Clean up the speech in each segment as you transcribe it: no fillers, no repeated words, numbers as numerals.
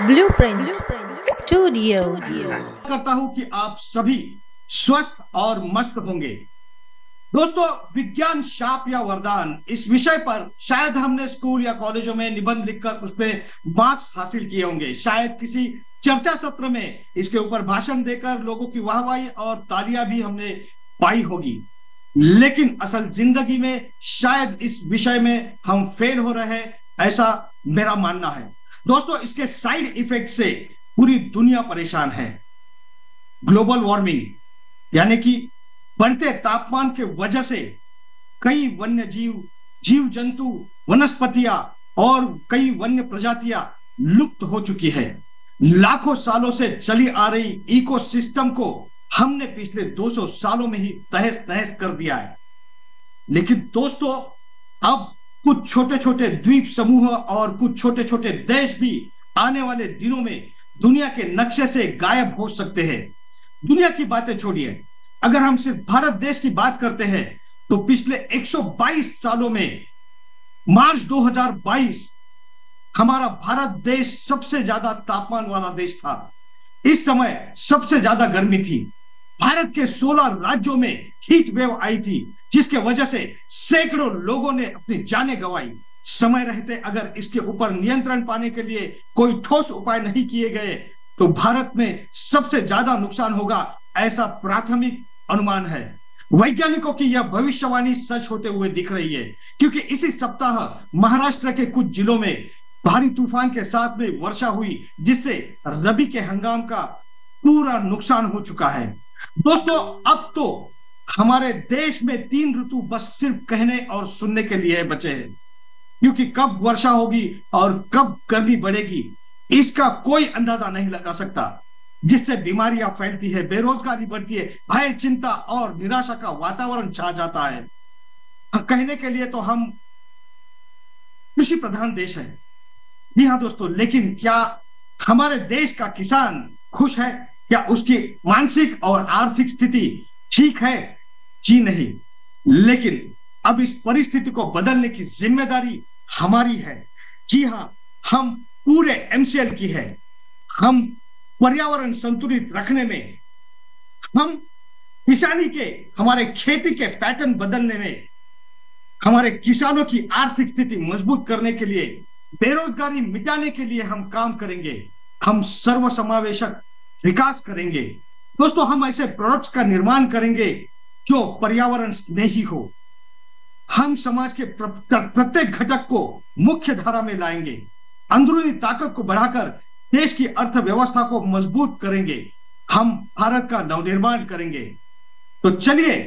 Blueprint studio. करता हूं कि आप सभी स्वस्थ और मस्त होंगे। दोस्तों, विज्ञान शाप या वरदान, इस विषय पर शायद हमने स्कूल या कॉलेजों में निबंध लिखकर उस पर मार्क्स हासिल किए होंगे। शायद किसी चर्चा सत्र में इसके ऊपर भाषण देकर लोगों की वाहवाही और तालियां भी हमने पाई होगी। लेकिन असल जिंदगी में शायद इस विषय में हम फेल हो रहे हैं, ऐसा मेरा मानना है। दोस्तों, इसके साइड इफेक्ट से पूरी दुनिया परेशान है। ग्लोबल वार्मिंग यानी कि बढ़ते तापमान के वजह से कई वन्य जीव, जीव जंतु, वनस्पतियां और कई वन्य प्रजातियां लुप्त हो चुकी है। लाखों सालों से चली आ रही इकोसिस्टम को हमने पिछले 200 सालों में ही तहस नहस कर दिया है। लेकिन दोस्तों, अब कुछ छोटे छोटे द्वीप समूह और कुछ छोटे छोटे देश भी आने वाले दिनों में दुनिया के नक्शे से गायब हो सकते हैं। दुनिया की बातें छोड़िए, अगर हम सिर्फ भारत देश की बात करते हैं तो पिछले 122 सालों में मार्च 2022 हमारा भारत देश सबसे ज्यादा तापमान वाला देश था। इस समय सबसे ज्यादा गर्मी थी। भारत के 16 राज्यों में हीट वेव आई थी, जिसके वजह से सैकड़ों लोगों ने अपनी जानें गंवाई। समय रहते अगर इसके ऊपर नियंत्रण पाने के लिए कोई ठोस उपाय नहीं किए गए तो भारत में सबसे ज्यादा नुकसान होगा, ऐसा प्राथमिक अनुमान है। वैज्ञानिकों की यह भविष्यवाणी सच होते हुए दिख रही है, क्योंकि इसी सप्ताह महाराष्ट्र के कुछ जिलों में भारी तूफान के साथ में वर्षा हुई, जिससे रबी के हंगाम का पूरा नुकसान हो चुका है। दोस्तों, अब तो हमारे देश में 3 ऋतु बस सिर्फ कहने और सुनने के लिए बचे हैं, क्योंकि कब वर्षा होगी और कब गर्मी बढ़ेगी इसका कोई अंदाजा नहीं लगा सकता, जिससे बीमारियां फैलती है, बेरोजगारी बढ़ती है, भय, चिंता और निराशा का वातावरण छा जाता है। कहने के लिए तो हम कृषि प्रधान देश है, जी हाँ दोस्तों, लेकिन क्या हमारे देश का किसान खुश है? क्या उसकी मानसिक और आर्थिक स्थिति ठीक है? जी नहीं। लेकिन अब इस परिस्थिति को बदलने की जिम्मेदारी हमारी है। जी हाँ, हम पूरे एमसीएल की है। हम पर्यावरण संतुलित रखने में, हम किसानी के, हमारे खेती के पैटर्न बदलने में, हमारे किसानों की आर्थिक स्थिति मजबूत करने के लिए, बेरोजगारी मिटाने के लिए हम काम करेंगे। हम सर्वसमावेशक विकास करेंगे। दोस्तों, हम ऐसे प्रोडक्ट्स का निर्माण करेंगे जो पर्यावरण स्नेही हो। हम समाज के प्रत्येक घटक को मुख्य धारा में लाएंगे। अंदरूनी ताकत को बढ़ाकर देश की अर्थव्यवस्था को मजबूत करेंगे। हम भारत का नवनिर्माण करेंगे। तो चलिए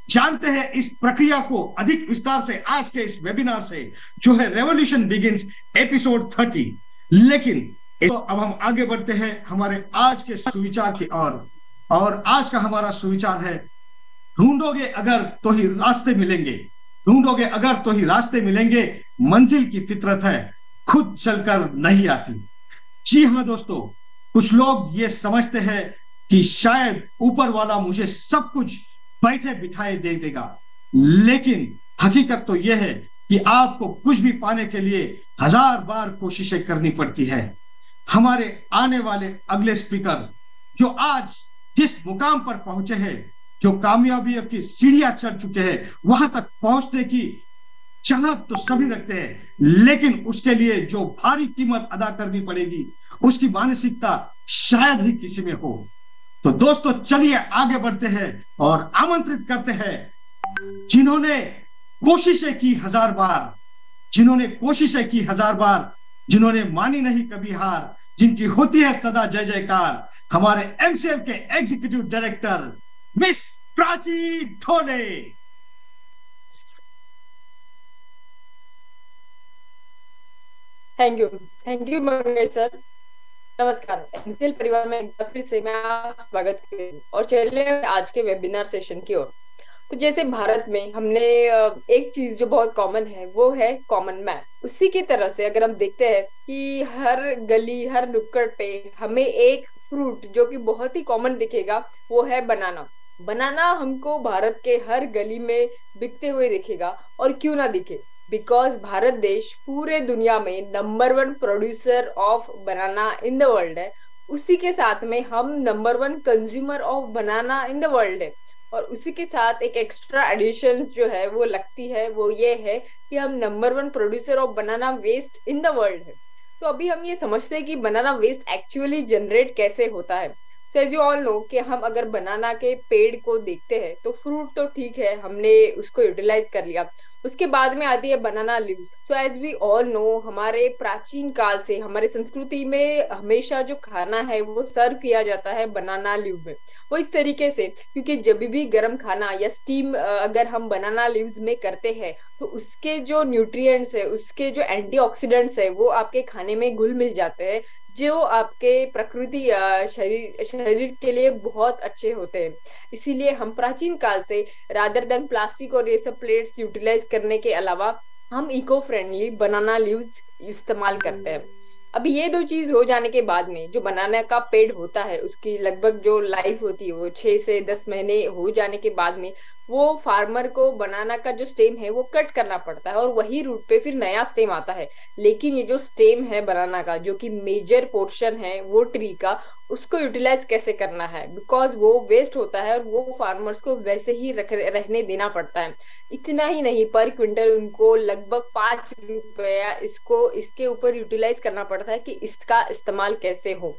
जानते हैं इस प्रक्रिया को अधिक विस्तार से आज के इस वेबिनार से, जो है रेवोल्यूशन बिगिंस एपिसोड 30। लेकिन तो अब हम आगे बढ़ते हैं हमारे आज के सुविचार की ओर। और आज का हमारा सुविचार है, ढूंढोगे अगर तो ही रास्ते मिलेंगे, ढूंढोगे अगर तो ही रास्ते मिलेंगे, मंजिल की फितरत है, खुद चलकर नहीं आती। जी हाँ दोस्तों, कुछ लोग ये समझते हैं कि शायद ऊपर वाला मुझे सब कुछ बैठे बिठाए दे देगा, लेकिन हकीकत तो यह है कि आपको कुछ भी पाने के लिए 1000 बार कोशिशें करनी पड़ती है। हमारे आने वाले अगले स्पीकर जो आज जिस मुकाम पर पहुंचे हैं, जो कामयाबी की सीढ़ियां चढ़ चुके हैं, वहां तक पहुंचने की चाहत तो सभी रखते हैं, लेकिन उसके लिए जो भारी कीमत अदा करनी पड़ेगी उसकी मानसिकता शायद ही किसी में हो। तो दोस्तों, चलिए आगे बढ़ते हैं और आमंत्रित करते हैं जिन्होंने कोशिशें की 1000 बार, जिन्होंने कोशिशें की 1000 बार, जिन्होंने मानी नहीं कभी हार, जिनकी होती है सदा जय जयकार, हमारे एमसीएल के executive director miss Prachi Dhole. Thank you Mangesh sir. नमस्कार, एमसीएल परिवार में एक बार फिर से मैं आपका स्वागत करती हूँ। और चलिए आज के वेबिनार सेशन की ओर। तो जैसे भारत में हमने एक चीज जो बहुत कॉमन है वो है कॉमन मैन। उसी की तरह से अगर हम देखते हैं कि हर गली, हर नुक्कड़ पे हमें एक फ्रूट जो कि बहुत ही कॉमन दिखेगा वो है बनाना। बनाना हमको भारत के हर गली में बिकते हुए दिखेगा, और क्यों ना दिखे, बिकॉज भारत देश पूरे दुनिया में number one producer of banana in the world है, उसी के साथ में हम number one consumer of banana in the world है। और उसी के साथ एक एक्स्ट्रा एडिशन जो है वो लगती है, वो ये है कि हम number one producer of banana waste in the world है। तो अभी हम ये समझते हैं कि बनाना वेस्ट एक्चुअली जनरेट कैसे होता है। So as you all know कि हम अगर बनाना के पेड़ को देखते हैं तो फ्रूट तो ठीक है, हमने उसको यूटिलाइज कर लिया, उसके बाद में आती है banana leaves. So as we all know, हमारे प्राचीन काल से हमारे संस्कृति में हमेशा जो खाना है वो सर्व किया जाता है बनाना लीव में। वो इस तरीके से, क्योंकि जब भी गर्म खाना या स्टीम अगर हम बनाना लीव्स में करते हैं तो उसके जो न्यूट्रिएंट्स है, उसके जो एंटीऑक्सीडेंट्स है वो आपके खाने में घुल मिल जाते हैं, जो आपके प्रकृति शरीर के लिए बहुत अच्छे होते हैं। इसीलिए हम प्राचीन काल से रादर देन प्लास्टिक और ये सब प्लेट्स यूटिलाइज करने के अलावा हम इको फ्रेंडली बनाना लीव्स इस्तेमाल करते हैं। अभी ये दो चीज हो जाने के बाद में जो बनाना का पेड़ होता है उसकी लगभग जो लाइफ होती है वो 6 से 10 महीने हो जाने के बाद में वो फार्मर को बनाना का जो स्टेम है वो कट करना पड़ता है और वही रूट पे फिर नया स्टेम आता है। लेकिन ये जो स्टेम है बनाना का, जो कि मेजर पोर्शन है वो ट्री का, उसको यूटिलाइज कैसे करना है, बिकॉज वो वेस्ट होता है और वो फार्मर्स को वैसे ही रहने देना पड़ता है। इतना ही नहीं, पर क्विंटल उनको लगभग 5 रुपया इसके ऊपर यूटिलाइज करना पड़ता है कि इसका इस्तेमाल कैसे हो।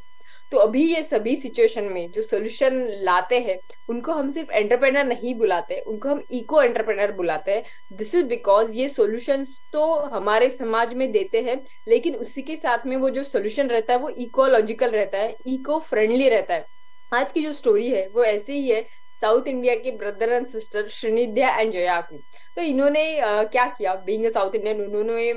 तो अभी ये सभी सिचुएशन में जो सोल्यूशन लाते हैं उनको हम सिर्फ एंटरप्रेनर नहीं बुलाते, उनको हम इको एंटरप्रेनर बुलाते हैं। दिस इज बिकॉज ये सॉल्यूशंस तो हमारे समाज में देते हैं, लेकिन उसी के साथ में वो जो सोल्यूशन रहता है वो इकोलॉजिकल रहता है, इको फ्रेंडली रहता है। आज की जो स्टोरी है वो ऐसे ही है, साउथ इंडिया के brother and sister Srinidhya and Jaya की। तो इन्होंने क्या किया, बीइंग अ साउथ इंडियन, उन्होंने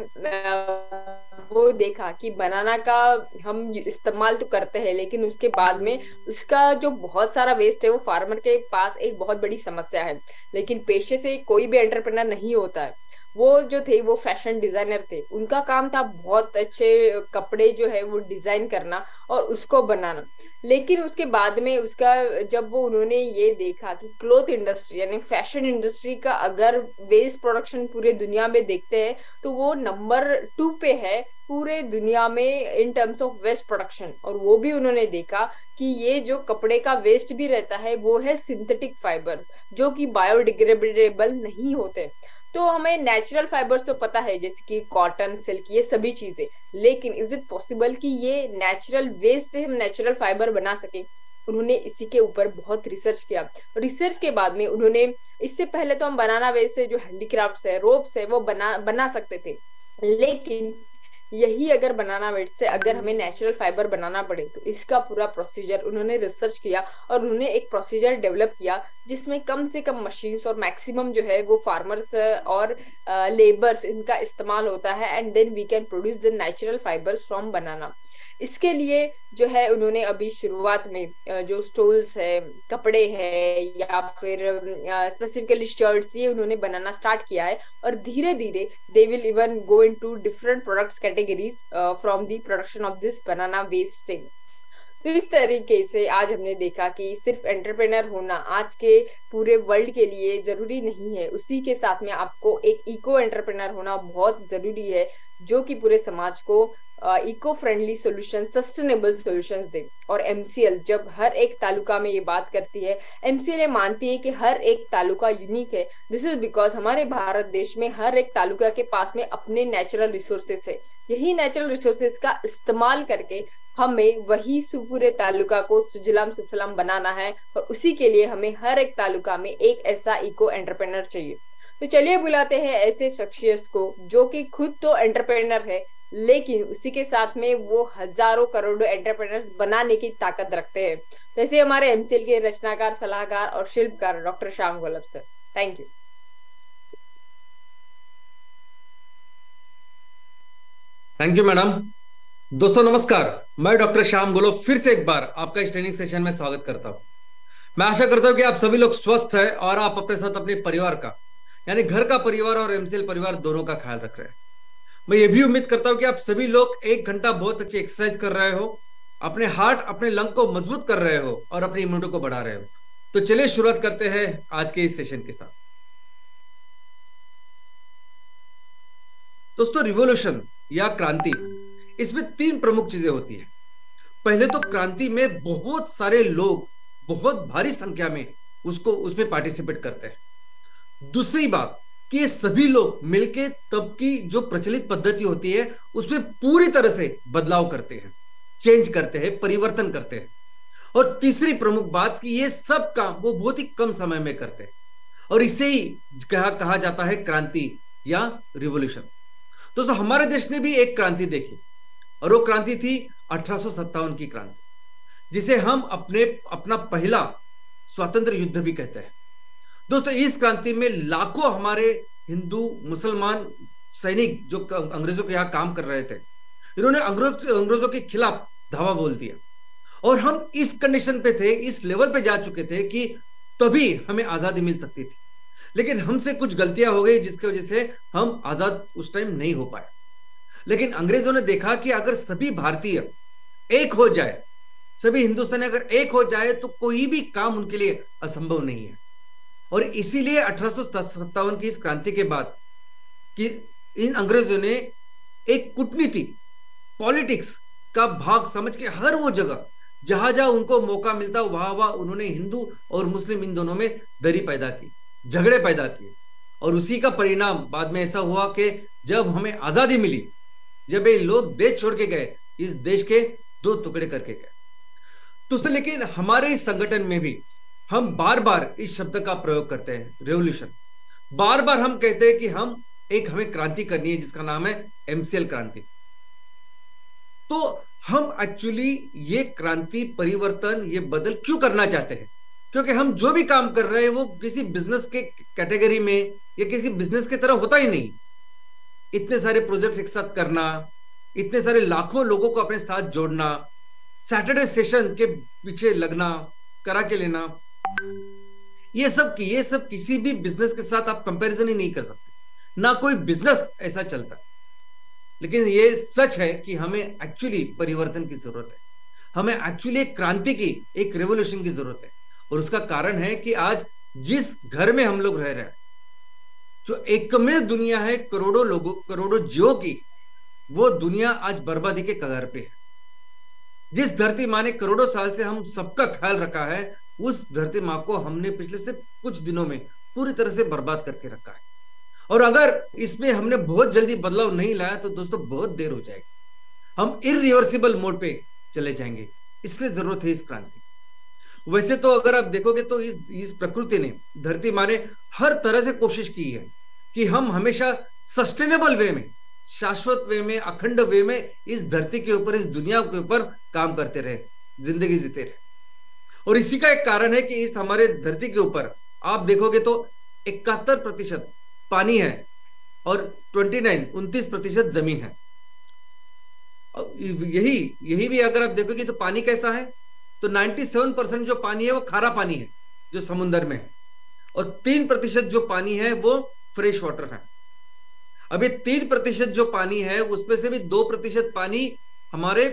वो देखा कि बनाना का हम इस्तेमाल तो करते हैं लेकिन उसके बाद में उसका जो बहुत सारा वेस्ट है वो फार्मर के पास एक बहुत बड़ी समस्या है। लेकिन पेशे से कोई भी एंटरप्रेन्योर नहीं होता है। वो जो थे वो फैशन डिजाइनर थे, उनका काम था बहुत अच्छे कपड़े जो है वो डिजाइन करना और उसको बनाना। लेकिन उसके बाद में उसका जब वो उन्होंने ये देखा कि क्लोथ इंडस्ट्री यानी फैशन इंडस्ट्री का अगर वेस्ट प्रोडक्शन पूरे दुनिया में देखते हैं तो वो नंबर 2 पे है पूरे दुनिया में in terms of waste production. और वो भी उन्होंने देखा कि ये जो कपड़े का वेस्ट भी रहता है वो है सिंथेटिक फाइबर्स जो कि बायोडिग्रेडेबल नहीं होते। तो हमें नेचुरल फाइबर्स तो पता है जैसे कि कॉटन, सिल्क, ये सभी चीजें, लेकिन इज इट पॉसिबल कि ये नेचुरल वेस्ट से हम नेचुरल फाइबर बना सके? उन्होंने इसी के ऊपर बहुत रिसर्च किया। रिसर्च के बाद में उन्होंने, इससे पहले तो हम बनाना वेस्ट से जो हैंडीक्राफ्ट्स है, रोप्स है, वो बना सकते थे, लेकिन यही अगर बनाना वेस्ट से अगर हमें नेचुरल फाइबर बनाना पड़े तो इसका पूरा प्रोसीजर उन्होंने रिसर्च किया और उन्होंने एक प्रोसीजर डेवलप किया जिसमें कम से कम मशीन्स और मैक्सिमम जो है वो फार्मर्स और लेबर्स इनका इस्तेमाल होता है, and then we can produce the natural fibres from banana. इसके लिए जो है उन्होंने अभी शुरुआत में जो स्टोल्स है, कपड़े है या फिर स्पेसिफिकली शर्ट्स, ये उन्होंने बनाना स्टार्ट किया है और धीरे धीरे they will even go into different products categories from the production of this banana waste stem. तो इस तरीके से आज हमने देखा कि सिर्फ एंटरप्रेनर होना आज के पूरे वर्ल्ड के लिए जरूरी नहीं है, उसी के साथ में आपको एक इको एंटरप्रेनर होना बहुत जरूरी है जो कि पूरे समाज को eco friendly solution, sustainable solutions दे। और एमसीएल जब हर एक तालुका में ये बात करती है, एमसीएल मानती है कि हर एक तालुका यूनिक है। दिस इज बिकॉज हमारे भारत देश में हर एक तालुका के पास में अपने नेचुरल रिसोर्सेस है। यही नेचुरल रिसोर्सेस का इस्तेमाल करके हमें वही पूरे तालुका को सुजलाम सुफलाम बनाना है और उसी के लिए हमें हर एक तालुका में एक ऐसा इको एंटरप्रेनर चाहिए। तो चलिए बुलाते हैं ऐसे शख्सियत को जो कि खुद तो एंटरप्रेनर है लेकिन उसी के साथ में वो हजारों करोड़ों एंटरप्रेनर्स बनाने की ताकत रखते हैं, जैसे हमारे एमसीएल के रचनाकार, सलाहकार और शिल्पकार doctor Shyam Golab sir. Thank you. Thank you madam. दोस्तों नमस्कार, मैं डॉक्टर श्याम गोलब फिर से एक बार आपका इस ट्रेनिंग सेशन में स्वागत करता हूं। मैं आशा करता हूं कि आप सभी लोग स्वस्थ हैं और आप अपने साथ अपने परिवार का, यानी घर का परिवार और एमसीएल परिवार दोनों का ख्याल रख रहे हैं। मैं ये भी उम्मीद करता हूं कि आप सभी लोग 1 घंटा बहुत अच्छी एक्सरसाइज कर रहे हो, अपने हार्ट, अपने लंग को मजबूत कर रहे हो और अपनी इम्यूनिटी को बढ़ा रहे हो। तो चलिए शुरुआत करते हैं आज के इस सेशन के साथ। दोस्तों रिवॉल्यूशन या क्रांति, इसमें 3 प्रमुख चीजें होती है। पहले तो क्रांति में बहुत सारे लोग बहुत भारी संख्या में उसमें पार्टिसिपेट करते हैं। दूसरी बात कि ये सभी लोग मिलके तब की जो प्रचलित पद्धति होती है उसमें पूरी तरह से बदलाव करते हैं, चेंज करते हैं, परिवर्तन करते हैं। और तीसरी प्रमुख बात कि ये सब काम वो बहुत ही कम समय में करते हैं, और इसे ही कहा जाता है क्रांति या रिवॉल्यूशन। दोस्तों हमारे देश ने भी एक क्रांति देखी, और वो क्रांति थी 1857 की क्रांति, जिसे हम अपना पहला स्वतंत्र युद्ध भी कहते हैं। दोस्तों इस क्रांति में लाखों हमारे हिंदू मुसलमान सैनिक जो अंग्रेजों के यहां काम कर रहे थे, इन्होंने अंग्रेजों के खिलाफ धावा बोल दिया। और हम इस कंडीशन पे थे, इस लेवल पे जा चुके थे कि तभी हमें आजादी मिल सकती थी। लेकिन हमसे कुछ गलतियां हो गई जिसकी वजह से हम आजाद उस टाइम नहीं हो पाए। लेकिन अंग्रेजों ने देखा कि अगर सभी भारतीय एक हो जाए, सभी हिंदुस्तानी अगर एक हो जाए तो कोई भी काम उनके लिए असंभव नहीं है। और इसीलिए 1857 की इस क्रांति के बाद कि इन अंग्रेजों ने एक कूटनीति, पॉलिटिक्स का भाग समझ के हर वो जगह जहां जहां उनको मौका मिलता वहां उन्होंने हिंदू और मुस्लिम इन दोनों में दरी पैदा की, झगड़े पैदा किए। और उसी का परिणाम बाद में ऐसा हुआ कि जब हमें आजादी मिली, जब ये लोग देश छोड़ के गए, इस देश के 2 टुकड़े करके गए। दोस्तों लेकिन हमारे इस संगठन में भी हम बार बार इस शब्द का प्रयोग करते हैं, रेवोल्यूशन। बार बार हम कहते हैं कि हमें क्रांति करनी है जिसका नाम है MCL क्रांति। तो हम एक्चुअली ये क्रांति, परिवर्तन, ये बदल क्यों करना चाहते हैं? क्योंकि हम जो भी काम कर रहे हैं वो किसी बिजनेस के कैटेगरी में या किसी बिजनेस की तरह होता ही नहीं। इतने सारे प्रोजेक्ट्स एक साथ करना, इतने सारे लाखों लोगों को अपने साथ जोड़ना, सैटरडे सेशन के पीछे लगना, करा के लेना, ये सब किसी भी बिजनेस के साथ आप कंपैरिजन ही नहीं कर सकते। ना कोई बिजनेस ऐसा चलता। लेकिन ये सच है कि हमें एक्चुअली परिवर्तन की जरूरत है, हमें एक्चुअली एक क्रांति की, एक रेवोल्यूशन की जरूरत है। और उसका कारण है कि आज जिस घर में हम लोग रह रहे हैं, जो एकमेव दुनिया है करोड़ों लोगों, करोड़ों जीवों की, वो दुनिया आज बर्बादी के कगार पे है। जिस धरती माँ ने करोड़ों साल से हम सबका ख्याल रखा है, उस धरती माँ को हमने पिछले से कुछ दिनों में पूरी तरह से बर्बाद करके रखा है। और अगर इसमें हमने बहुत जल्दी बदलाव नहीं लाया तो दोस्तों बहुत देर हो जाएगी, हम इरिवर्सिबल मोड पे चले जाएंगे। इसलिए जरूरत है इस क्रांति। वैसे तो अगर आप देखोगे तो इस प्रकृति ने, धरती माँ ने हर तरह से कोशिश की है कि हम हमेशा सस्टेनेबल वे में, शाश्वत वे में, अखंड वे में इस धरती के ऊपर, इस दुनिया के ऊपर काम करते रहे, जिंदगी जीते रहे। और इसी का एक कारण है कि इस हमारे धरती के ऊपर आप देखोगे तो 71% पानी है और 29% जमीन है। यही भी अगर आप देखोगे तो पानी कैसा है, तो 97% जो पानी है वो खारा पानी है जो समुद्र में है, और 3% जो पानी है वो फ्रेश वाटर है। अभी 3% जो पानी है उसमें से भी 2% पानी हमारे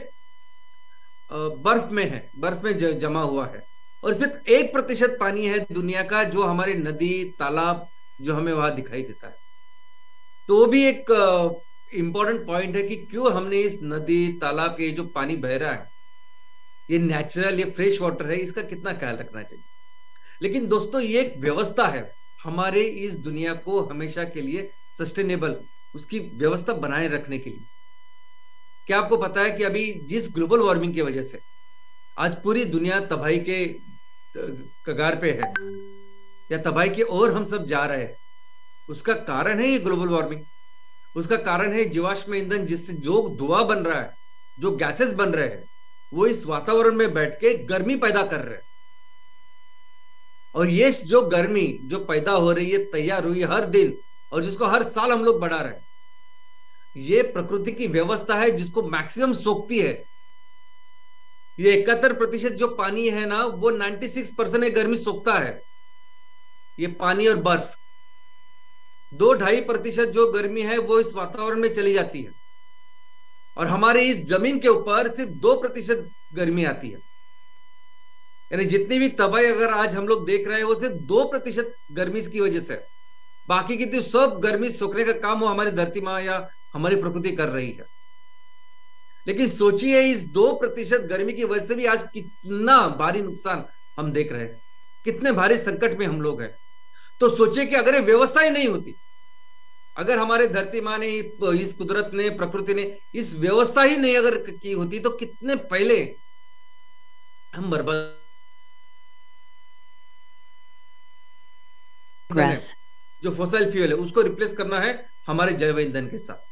बर्फ में है, बर्फ में जमा हुआ है। और सिर्फ 1% पानी है दुनिया का जो हमारे नदी, तालाब जो हमें वहां दिखाई देता है। तो वो भी एक इंपॉर्टेंट पॉइंट है कि क्यों हमने इस नदी, तालाब के जो पानी बह रहा है, ये नेचुरल, ये फ्रेश वाटर है, इसका कितना ख्याल रखना चाहिए। लेकिन दोस्तों ये एक व्यवस्था है हमारे इस दुनिया को हमेशा के लिए सस्टेनेबल, उसकी व्यवस्था बनाए रखने के लिए। क्या आपको पता है कि अभी जिस ग्लोबल वार्मिंग की वजह से आज पूरी दुनिया तबाही के कगार पे है या तबाही की ओर हम सब जा रहे हैं, उसका कारण है ये ग्लोबल वार्मिंग। उसका कारण है जीवाश्म ईंधन, जिससे जो धुआं बन रहा है, जो गैसेस बन रहे हैं, वो इस वातावरण में बैठ के गर्मी पैदा कर रहे हैं। और ये जो गर्मी जो पैदा हो रही है, तैयार हुई है हर दिन, और जिसको हर साल हम लोग बढ़ा रहे हैं, ये प्रकृति की व्यवस्था है जिसको मैक्सिमम सोखती है। ये 71% जो पानी है ना, वो 96% गर्मी सोखता है, ये पानी और बर्फ। 2-2.5% जो गर्मी है वो इस वातावरण में चली जाती है, और हमारे इस जमीन के ऊपर सिर्फ 2% गर्मी आती है। यानी जितनी भी तबाही अगर आज हम लोग देख रहे हैं वो सिर्फ 2% गर्मी की वजह से, बाकी की तो सब गर्मी सोखने का काम वो हमारी धरती माँ या हमारी प्रकृति कर रही है। लेकिन सोचिए इस 2% गर्मी की वजह से भी आज कितना भारी नुकसान हम देख रहे हैं, कितने भारी संकट में हम लोग हैं। तो सोचिए कि अगर ये व्यवस्था ही नहीं होती, अगर हमारे धरती माँ ने, इस कुदरत ने, प्रकृति ने इस व्यवस्था ही नहीं अगर की होती तो कितने पहले हम बर्बाद। जो फॉसिल फ्यूल है उसको रिप्लेस करना है हमारे जैव ईंधन के साथ।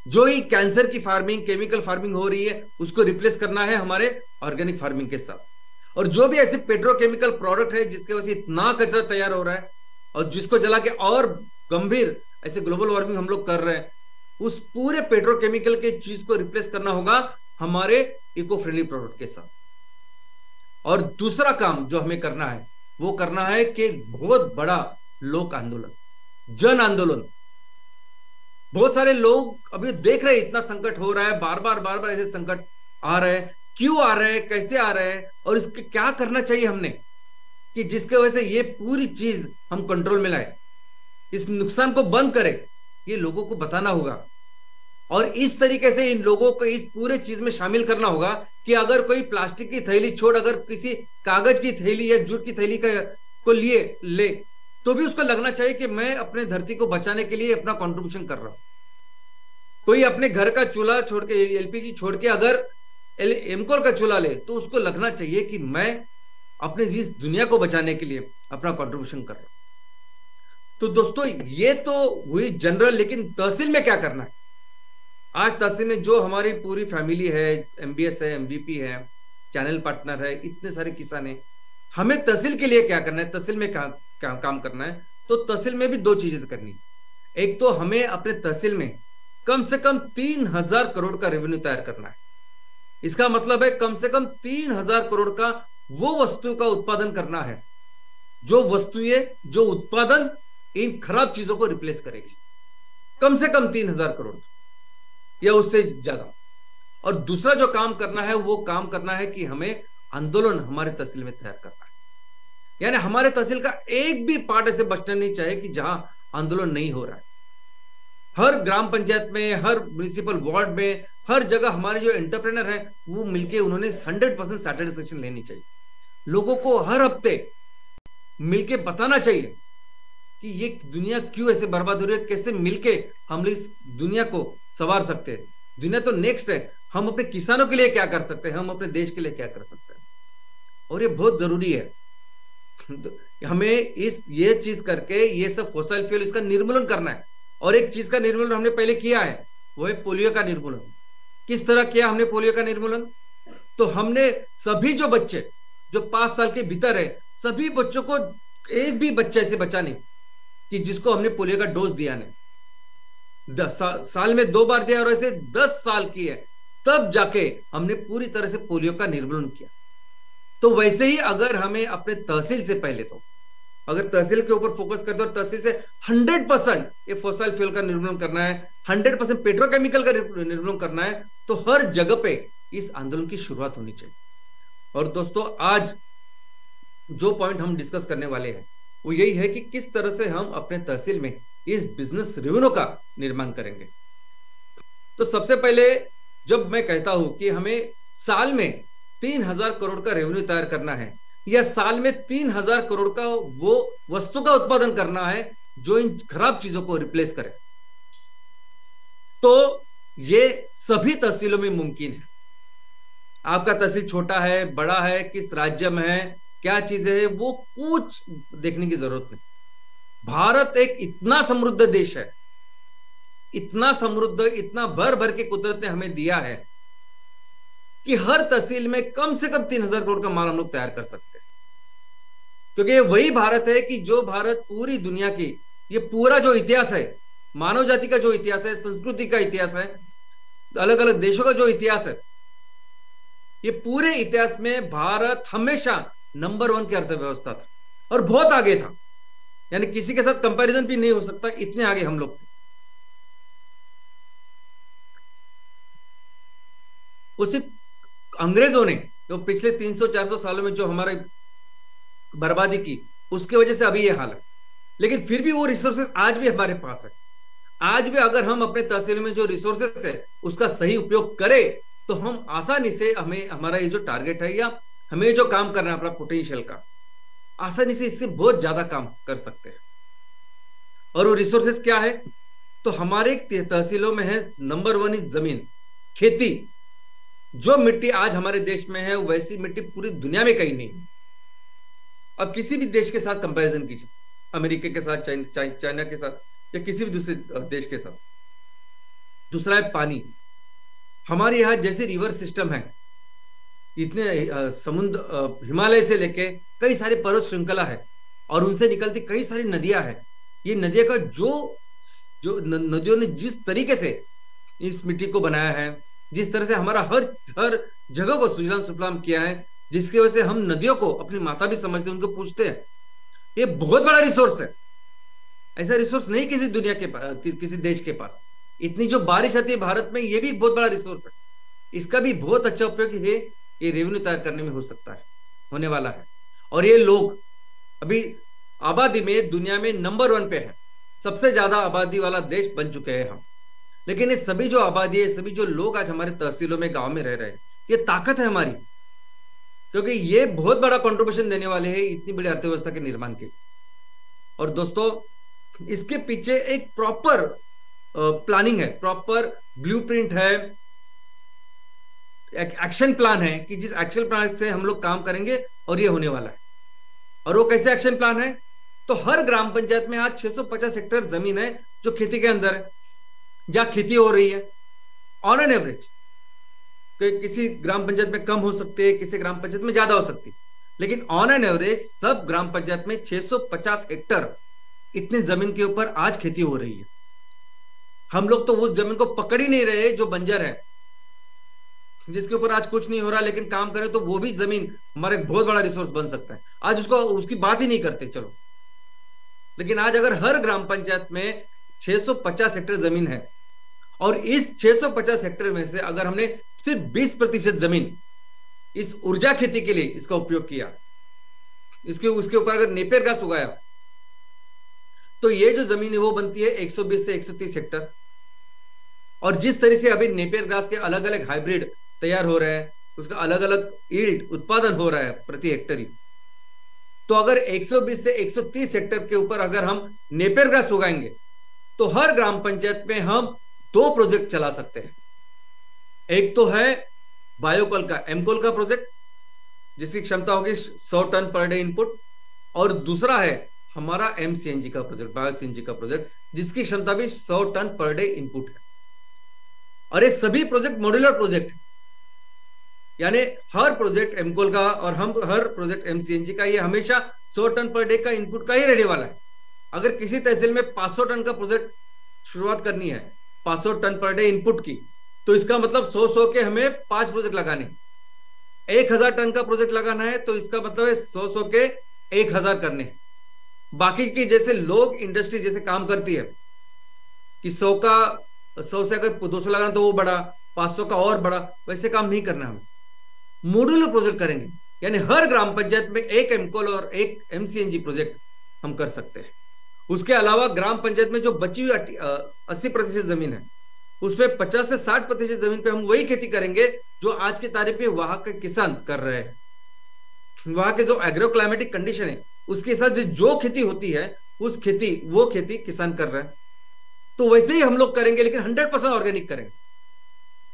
जो ही कैंसर की फार्मिंग, केमिकल फार्मिंग हो रही है उसको रिप्लेस करना है हमारे ऑर्गेनिक फार्मिंग के साथ। और जो भी ऐसे पेट्रोकेमिकल प्रोडक्ट है जिसके वजह से इतना कचरा तैयार हो रहा है और जिसको जला के और गंभीर ऐसे ग्लोबल वार्मिंग हम लोग कर रहे हैं, उस पूरे पेट्रोकेमिकल के चीज को रिप्लेस करना होगा हमारे इको फ्रेंडली प्रोडक्ट के साथ। और दूसरा काम जो हमें करना है वो करना है कि बहुत बड़ा लोक आंदोलन, जन आंदोलन। बहुत सारे लोग अभी देख रहे हैं इतना संकट हो रहा है, बार बार ऐसे संकट आ रहे हैं, क्यों आ रहे हैं, कैसे आ रहे हैं और इसके क्या करना चाहिए हमने कि जिसके वजह से ये पूरी चीज हम कंट्रोल में लाए, इस नुकसान को बंद करें, ये लोगों को बताना होगा। और इस तरीके से इन लोगों को इस पूरे चीज में शामिल करना होगा कि अगर कोई प्लास्टिक की थैली छोड़ अगर किसी कागज की थैली या जूट की थैली को लिए ले तो भी उसको लगना चाहिए कि मैं अपने धरती को बचाने के लिए अपना कंट्रीब्यूशन कर रहा हूं। कोई अपने घर का चूल्हा छोड़ के, एलपीजी छोड़ के अगर एमकोर का चूल्हा ले तो उसको लगना चाहिए कि मैं अपने इस दुनिया को बचाने के लिए अपना कंट्रीब्यूशन कर रहा हूं। तो दोस्तों ये तो हुई जनरल, लेकिन तहसील में क्या करना है? आज तहसील में जो हमारी पूरी फैमिली है, एमबीएस है, एमवीपी है, चैनल पार्टनर है, इतने सारे किसान हैं, हमें तहसील के लिए क्या करना है, तहसील में क्या काम करना है? तो तहसील में भी दो चीजें करनी। एक तो हमें अपने तहसील में कम से कम 3000 करोड़ का रेवेन्यू तैयार करना है। इसका मतलब है कम से कम 3000 करोड़ का वो वस्तु का उत्पादन करना है जो वस्तुएं, जो उत्पादन इन खराब चीजों को रिप्लेस करेगी। कम से कम 3000 करोड़ या उससे ज्यादा। और दूसरा जो काम करना है वो काम करना है कि हमें आंदोलन हमारे तहसील में तैयार करना है। यानी हमारे तहसील का एक भी पार्ट ऐसे बचना नहीं चाहिए कि जहां आंदोलन नहीं हो रहा है। हर ग्राम पंचायत में, हर म्युनिसिपल वार्ड में, हर जगह हमारे जो एंटरप्रेनर हैं वो मिलके उन्होंने 100% सैटिस्फैक्शन लेनी चाहिए। लोगों को हर हफ्ते मिलके बताना चाहिए कि ये दुनिया क्यों ऐसे बर्बाद हो रही है, कैसे मिलके हम इस दुनिया को संवार सकते हैं। दुनिया तो नेक्स्ट है, हम अपने किसानों के लिए क्या कर सकते हैं, हम अपने देश के लिए क्या कर सकते हैं। और ये बहुत जरूरी है। हमें ये चीज करके ये सब फॉसिल फ्यूल इसका निर्मूलन करना है। और एक चीज का निर्मूलन हमने पहले किया है, वो है पोलियो का निर्मूलन। किस तरह किया हमने पोलियो का निर्मूलन? तो हमने सभी जो बच्चे जो 5 साल के भीतर है, सभी बच्चों को, एक भी बच्चा ऐसे बचा नहीं कि जिसको हमने पोलियो का डोज दिया नहीं। साल में 2 बार दिया और ऐसे 10 साल की है, तब जाके हमने पूरी तरह से पोलियो का निर्मूलन किया। तो वैसे ही अगर हमें अपने तहसील से पहले, तो अगर तहसील के ऊपर फोकस करते और तहसील से 100% ये फॉसिल फ्यूल का निर्मूलन करना है, 100% पेट्रोकेमिकल का निर्मूलन करना है, तो हर जगह पे इस आंदोलन की शुरुआत होनी चाहिए। और दोस्तों आज जो पॉइंट हम डिस्कस करने वाले हैं वो यही है कि किस तरह से हम अपने तहसील में इस बिजनेस रेवेन्यू का निर्माण करेंगे। तो सबसे पहले जब मैं कहता हूं कि हमें साल में 3000 करोड़ का रेवेन्यू तैयार करना है या साल में 3000 करोड़ का वो वस्तु का उत्पादन करना है जो इन खराब चीजों को रिप्लेस करे, तो ये सभी तहसीलों में मुमकिन है। आपका तहसील छोटा है, बड़ा है, किस राज्य में है, क्या चीजें है, वो कुछ देखने की जरूरत नहीं। भारत एक इतना समृद्ध देश है, इतना समृद्ध, इतना भर भर के कुदरत ने हमें दिया है कि हर तहसील में कम से कम 3000 करोड़ का माल हम लोग तैयार कर सकते हैं। क्योंकि ये वही भारत है कि जो भारत पूरी दुनिया की, ये पूरा जो इतिहास है, मानव जाति का जो इतिहास है, संस्कृति का इतिहास है, अलग अलग देशों का जो इतिहास है, ये पूरे इतिहास में भारत हमेशा नंबर 1 की अर्थव्यवस्था था और बहुत आगे था। यानी किसी के साथ कंपैरिजन भी नहीं हो सकता, इतने आगे हम लोग थे। उसी अंग्रेजों ने जो पिछले 300-400 सालों में जो हमारे बर्बादी की, उसके वजह से अभी ये हाल है। लेकिन फिर भी वो रिसोर्सेज आज भी हमारे पास है। आज भी अगर हम अपने तहसील में जो रिसोर्सेस है उसका सही उपयोग करें तो हम आसानी से, हमें हमारा ये जो टारगेट है या हमें जो काम करना है अपना पोटेंशियल का, आसानी से इससे बहुत ज्यादा काम कर सकते हैं। और वो रिसोर्सेस क्या है? तो हमारे तहसीलों में है नंबर 1 इज जमीन, खेती। जो मिट्टी आज हमारे देश में है वैसी मिट्टी पूरी दुनिया में कहीं नहीं। अब किसी भी देश के साथ कंपैरिजन कीजिए, अमेरिका के साथ, चाइना के साथ या किसी भी दूसरे देश के साथ। दूसरा है पानी। हमारे यहाँ जैसे रिवर सिस्टम है, इतने समुद्र, हिमालय से लेके कई सारे पर्वत श्रृंखला है और उनसे निकलती कई सारी नदियां हैं। ये नदियां का जो नदियों ने जिस तरीके से इस मिट्टी को बनाया है, जिस तरह से हमारा हर जगह को सुजलाम सुफलाम किया है, जिसकी वजह से हम नदियों को अपनी माता भी समझते हैं, उनको पूछते हैं। ये बहुत बड़ा रिसोर्स है, ऐसा रिसोर्स नहीं किसी दुनिया के पास, किसी देश के पास। इतनी जो बारिश आती है भारत में, ये भी बहुत बड़ा रिसोर्स है। इसका भी बहुत अच्छा उपयोग है, ये रेवेन्यू तैयार करने में हो सकता है, होने वाला है। और ये लोग अभी आबादी में दुनिया में नंबर 1 पे है, सबसे ज्यादा आबादी वाला देश बन चुके हैं हम। लेकिन ये सभी जो आबादी है, सभी जो लोग आज हमारे तहसीलों में, गांव में रह रहे हैं, ये ताकत है हमारी, क्योंकि ये बहुत बड़ा कंट्रीब्यूशन देने वाले हैं इतनी बड़ी अर्थव्यवस्था के निर्माण के। और दोस्तों, इसके पीछे एक प्रॉपर प्लानिंग है, प्रॉपर ब्लूप्रिंट है, एक एक्शन प्लान है कि जिस एक्शन प्लान से हम लोग काम करेंगे और ये होने वाला है। और वो कैसे एक्शन प्लान है? तो हर ग्राम पंचायत में आज 650 हेक्टेयर जमीन है जो खेती के अंदर है, जहां खेती हो रही है ऑन एन एवरेज। किसी ग्राम पंचायत में कम हो सकती है, किसी ग्राम पंचायत में ज्यादा हो सकती है, लेकिन ऑन एन एवरेज सब ग्राम पंचायत में 650 हेक्टेयर इतने जमीन के ऊपर आज खेती हो रही है। हम लोग तो उस जमीन को पकड़ ही नहीं रहे जो बंजर है, जिसके ऊपर आज कुछ नहीं हो रहा, लेकिन काम करें तो वो भी जमीन हमारा एक बहुत बड़ा रिसोर्स बन सकता है। आज उसकी बात ही नहीं करते, चलो। लेकिन आज अगर हर ग्राम पंचायत में 650 हेक्टेयर जमीन है और इस 650 हेक्टेयर में से अगर हमने सिर्फ 20% जमीन इस ऊर्जा खेती के लिए इसका उपयोग किया, उसके ऊपर अगर नेपियर घास उगाया, तो ये जो जमीन है वो बनती है 120 से 130 हेक्टेयर। और जिस तरह से अभी नेपियर घास के अलग अलग हाइब्रिड तैयार हो रहे हैं, उसका अलग अलग यील्ड उत्पादन हो रहा है प्रति हेक्टेयर, तो अगर 120 से 130 हेक्टेयर के ऊपर अगर हम नेपियर घास उगाएंगे तो हर ग्राम पंचायत में हम 2 प्रोजेक्ट चला सकते हैं। एक तो है बायोकोल का, एमकोल का प्रोजेक्ट, जिसकी क्षमता होगी 100 टन पर डे इनपुट, और दूसरा है हमारा एमसीएनजी का प्रोजेक्ट, बायो सीएनजी का प्रोजेक्ट, जिसकी क्षमता भी 100 टन पर डे इनपुट है। और ये सभी प्रोजेक्ट मॉड्यूलर प्रोजेक्ट, यानी हर प्रोजेक्ट एमकोल का और हर प्रोजेक्ट एमसीएनजी का ये हमेशा 100 टन पर डे का इनपुट का ही रहने वाला है। अगर किसी तहसील में 500 टन का प्रोजेक्ट शुरुआत करनी है, 500 टन पर डे इनपुट की, तो इसका मतलब 100 के हमें 5 प्रोजेक्ट लगाने। 1000 टन का प्रोजेक्ट लगाना है तो इसका मतलब है 100 के 1000 करने। बाकी की जैसे लोग इंडस्ट्री जैसे काम करती है कि 100 से अगर 200 लगाना तो वो बड़ा, 500 का और बड़ा, वैसे काम नहीं करना। हमें मॉड्यूलर प्रोजेक्ट करेंगे, यानी हर ग्राम पंचायत में एक एमकोल और एक एमसीएनजी प्रोजेक्ट हम कर सकते हैं। उसके अलावा ग्राम पंचायत में जो बची हुई 80% जमीन है, उसमें 50 से 60% जमीन पे हम वही खेती करेंगे जो आज की तारीख में वहां के किसान कर रहे हैं। वहां के जो एग्रो क्लाइमेटिक कंडीशन है उसके साथ जो खेती होती है वो खेती किसान कर रहे हैं। तो वैसे ही हम लोग करेंगे, लेकिन 100% ऑर्गेनिक करेंगे।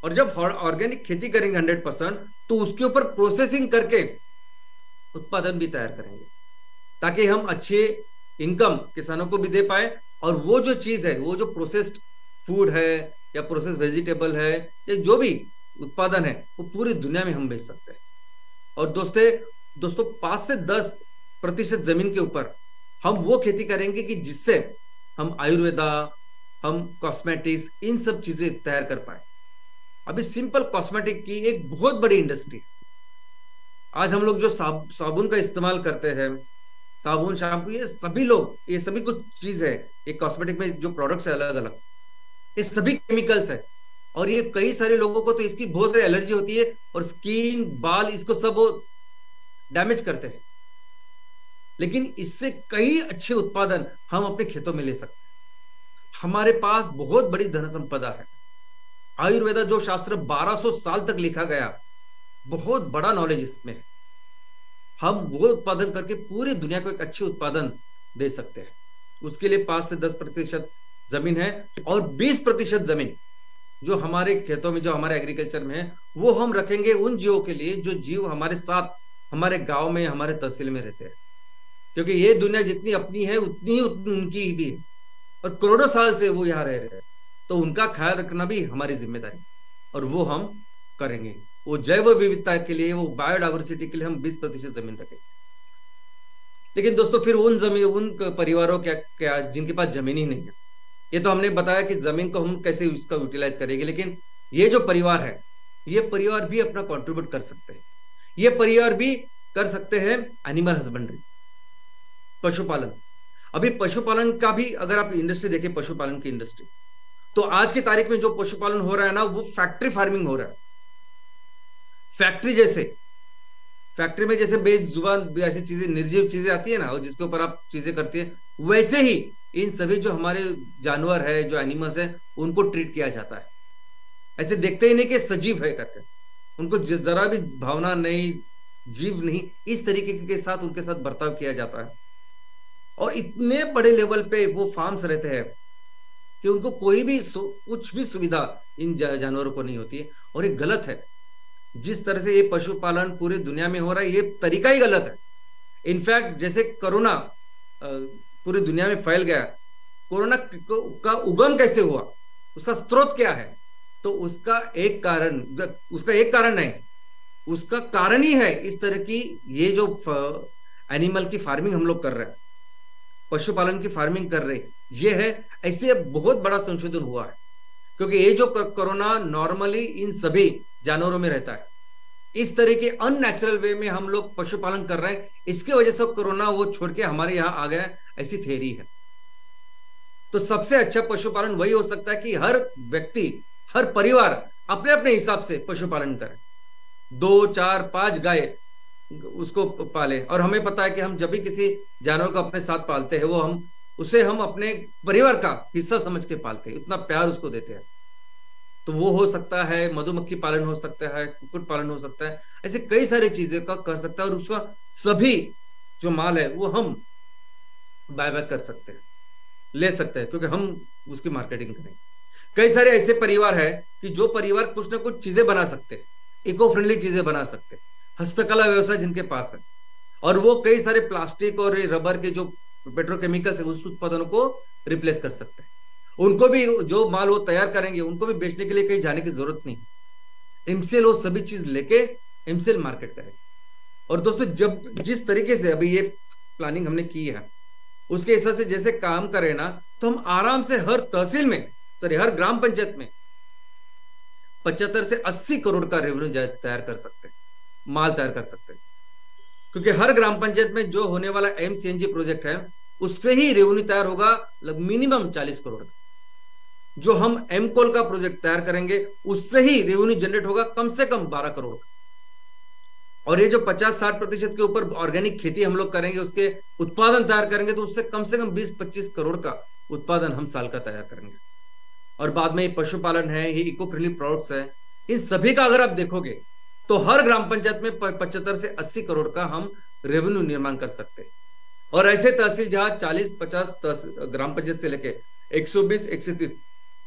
और जब ऑर्गेनिक खेती करेंगे 100%, तो उसके ऊपर प्रोसेसिंग करके उत्पादन भी तैयार करेंगे, ताकि हम अच्छे इनकम किसानों को भी दे पाए। और वो जो चीज है, वो जो प्रोसेस्ड फूड है या प्रोसेस वेजिटेबल है या जो भी उत्पादन है, वो पूरी दुनिया में हम बेच सकते हैं। और दोस्तों 5 से 10% जमीन के ऊपर हम वो खेती करेंगे कि जिससे हम आयुर्वेदा, हम कॉस्मेटिक्स, इन सब चीजें तैयार कर पाए। अभी सिंपल कॉस्मेटिक की एक बहुत बड़ी इंडस्ट्री। आज हम लोग जो साबुन का इस्तेमाल करते हैं, साबुन, शैम्पू, ये सभी कुछ चीज है, ये कॉस्मेटिक में जो प्रोडक्ट्स है अलग अलग, ये सभी केमिकल्स है। और ये कई सारे लोगों को तो इसकी बहुत सारी एलर्जी होती है और स्किन, बाल, इसको सब वो डैमेज करते हैं। लेकिन इससे कई अच्छे उत्पादन हम अपने खेतों में ले सकते हैं। हमारे पास बहुत बड़ी धन संपदा है। आयुर्वेदा जो शास्त्र 1200 साल तक लिखा गया, बहुत बड़ा नॉलेज इसमें है। हम वो उत्पादन करके पूरी दुनिया को एक अच्छे उत्पादन दे सकते हैं। उसके लिए 5 से 10% जमीन है, और 20% जमीन जो हमारे खेतों में, जो हमारे एग्रीकल्चर में है, वो हम रखेंगे उन जीवों के लिए जो जीव हमारे साथ, हमारे गांव में, हमारे तहसील में रहते हैं। क्योंकि ये दुनिया जितनी अपनी है उतनी उनकी भी है, और करोड़ों साल से वो यहाँ रह रहे हैं, तो उनका ख्याल रखना भी हमारी जिम्मेदारी, और वो हम करेंगे। वो जैव विविधता के लिए, वो बायोडाइवर्सिटी के लिए हम 20% जमीन रखेंगे। लेकिन दोस्तों फिर उन परिवारों क्या जिनके पास जमीन ही नहीं है, ये तो हमने बताया कि जमीन को हम कैसे इसका यूटिलाइज करेंगे, लेकिन ये जो परिवार है, ये परिवार भी अपना कंट्रीब्यूट कर सकते हैं। ये परिवार भी कर सकते हैं एनिमल हस्बेंड्री, पशुपालन। अभी पशुपालन का भी अगर आप इंडस्ट्री देखें, पशुपालन की इंडस्ट्री, तो आज की तारीख में जो पशुपालन हो रहा है ना, वो फैक्ट्री फार्मिंग हो रहा है। फैक्ट्री में जैसे बेजुबान ऐसी चीजें, निर्जीव चीजें आती है ना, और जिसके ऊपर आप चीजें करती है, वैसे ही इन सभी जो हमारे जानवर है, जो एनिमल्स है, उनको ट्रीट किया जाता है। ऐसे देखते ही नहीं कि सजीव है करके, उनको जरा भी भावना नहीं, जीव नहीं, इस तरीके के साथ उनके साथ बर्ताव किया जाता है। और इतने बड़े लेवल पे वो फार्म्स रहते हैं कि उनको कोई भी कुछ भी सुविधा इन जानवरों को नहीं होती है, और ये गलत है। जिस तरह से ये पशुपालन पूरी दुनिया में हो रहा है, ये तरीका ही गलत है। इनफैक्ट जैसे कोरोना पूरी दुनिया में फैल गया, कोरोना का उगम कैसे हुआ, उसका स्रोत क्या है, तो उसका एक कारण नहीं, उसका कारण ही है इस तरह की ये जो एनिमल की फार्मिंग हम लोग कर रहे हैं, पशुपालन की फार्मिंग कर रहे हैं, ये है। ऐसे बहुत बड़ा संशोधन हुआ है, क्योंकि ये जो कोरोना नॉर्मली इन सभी जानवरों में रहता है, इस तरह के अननेचुरल वे में हम लोग पशुपालन कर रहे हैं, इसके वजह से कोरोना वो छोड़ के हमारे यहाँ आ गया, ऐसी थ्योरी है। तो सबसे अच्छा पशुपालन वही हो सकता है कि हर व्यक्ति, हर परिवार अपने अपने हिसाब से पशुपालन करे। 2, 4, 5 गाय उसको पाले, और हमें पता है कि हम जब भी किसी जानवर को अपने साथ पालते हैं, वो उसे हम अपने परिवार का हिस्सा समझ के पालते हैं, इतना प्यार उसको देते हैं। तो वो हो सकता है, मधुमक्खी पालन हो सकता है, कुक्कुट पालन हो सकता है, ऐसे कई सारी चीजें का कर सकता है, और उसका सभी जो माल है वो हम बायबैक कर सकते हैं, ले सकते हैं, क्योंकि हम उसकी मार्केटिंग करें। कई सारे ऐसे परिवार है कि जो परिवार कुछ ना कुछ चीजें बना सकते हैं, इको फ्रेंडली चीजें बना सकते हैं, हस्तकला व्यवसाय जिनके पास है, और वो कई सारे प्लास्टिक और रबर के जो पेट्रोकेमिकल्स है उस उत्पादनों को रिप्लेस कर सकते हैं। उनको भी जो माल वो तैयार करेंगे, उनको भी बेचने के लिए कहीं जाने की जरूरत नहीं, एमसीएल वो सभी चीज लेके एमसीएल मार्केट करेंगे। और दोस्तों जब जिस तरीके से अभी ये प्लानिंग हमने की है, उसके हिसाब से जैसे काम करें ना, तो हम आराम से हर तहसील में, हर ग्राम पंचायत में 75 से 80 करोड़ का रेवेन्यू तैयार कर सकते हैं, माल तैयार कर सकते हैं। क्योंकि हर ग्राम पंचायत में जो होने वाला एमसीएनजी प्रोजेक्ट है, उससे ही रेवेन्यू तैयार होगा मिनिमम 40 करोड़ का। जो हम एमकोल का प्रोजेक्ट तैयार करेंगे, उससे ही रेवेन्यू जनरेट होगा कम से कम 12 करोड़ का। और ये जो 50-60% के ऊपर ऑर्गेनिक खेती हम लोग करेंगे, उसके उत्पादन तैयार करेंगे, तो उससे कम से कम 20-25 करोड़ का उत्पादन हम साल का तैयार करेंगे। और बाद में ये पशुपालन है, ये इको फ्रेंडली प्रोडक्ट्स है, इन सभी का अगर आप देखोगे तो हर ग्राम पंचायत में 75 से 80 करोड़ का हम रेवेन्यू निर्माण कर सकते हैं। और ऐसे तहसील जहां 40-50 ग्राम पंचायत से लेके 120-130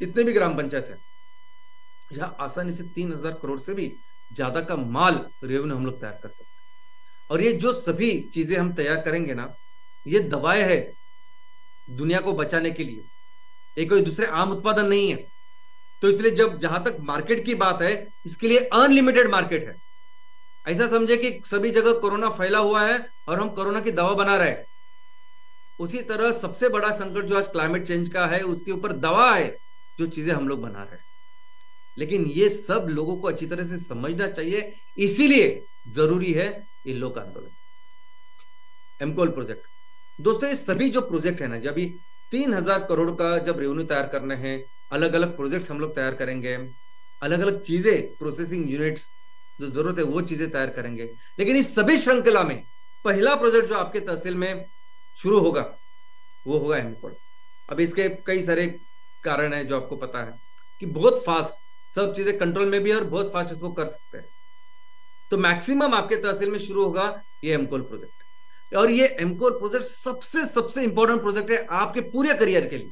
इतने भी ग्राम पंचायत है, जहां आसानी से 3000 करोड़ से भी ज्यादा का माल रेवेन्यू हम लोग तैयार कर सकते हैं। और ये जो सभी चीजें हम तैयार करेंगे ना, ये दवाएं है दुनिया को बचाने के लिए, ये कोई दूसरे आम उत्पादन नहीं है। तो इसलिए जहां तक मार्केट की बात है, इसके लिए अनलिमिटेड मार्केट है। ऐसा समझे कि सभी जगह कोरोना फैला हुआ है और हम कोरोना की दवा बना रहे हैं। उसी तरह सबसे बड़ा संकट जो आज क्लाइमेट चेंज का है, उसके ऊपर दवा है, जो चीजें हम लोग बना रहे हैं। लेकिन ये सब लोगों को अच्छी तरह से समझना चाहिए, इसीलिए जरूरी है ये लोक आंदोलन, एमकोल प्रोजेक्ट। दोस्तों ये सभी जो प्रोजेक्ट है ना, जब 3000 करोड़ का जब रेवेन्यू तैयार करने हैं, अलग अलग प्रोजेक्ट्स हम लोग तैयार करेंगे, अलग अलग चीजें, प्रोसेसिंग यूनिट्स जो जरूरत है वो चीजें तैयार करेंगे। लेकिन इस सभी श्रृंखला में पहला प्रोजेक्ट जो आपके तहसील में शुरू होगा वो होगा एमकोल। अब इसके कई सारे कारण है जो आपको पता है कि बहुत फास्ट सब चीजें कंट्रोल में भी है और बहुत फास्ट इसको कर सकते हैं। तो मैक्सिमम आपके तहसील में शुरू होगा ये एमकोल प्रोजेक्ट, और ये एमकोल प्रोजेक्ट सबसे सबसे इंपॉर्टेंट प्रोजेक्ट है आपके पूरे करियर के लिए।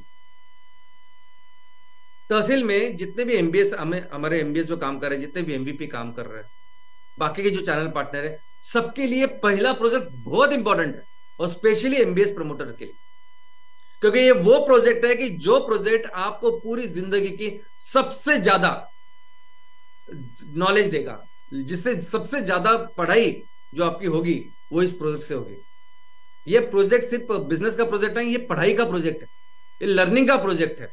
तहसील में जितने भी एमबीएस हमारे एमबीएस जो काम कर रहे हैं, जितने भी एमवीपी काम कर रहे हैं, बाकी के जो चैनल पार्टनर है, सबके लिए पहला प्रोजेक्ट बहुत इंपॉर्टेंट है, और स्पेशली एमबीएस प्रमोटर के लिए, क्योंकि ये वो प्रोजेक्ट है कि जो प्रोजेक्ट आपको पूरी जिंदगी की सबसे ज्यादा नॉलेज देगा, जिससे सबसे ज्यादा पढ़ाई जो आपकी होगी वो इस प्रोजेक्ट से होगी। ये प्रोजेक्ट सिर्फ बिजनेस का प्रोजेक्ट नहीं, ये पढ़ाई का प्रोजेक्ट है, ये लर्निंग का प्रोजेक्ट है,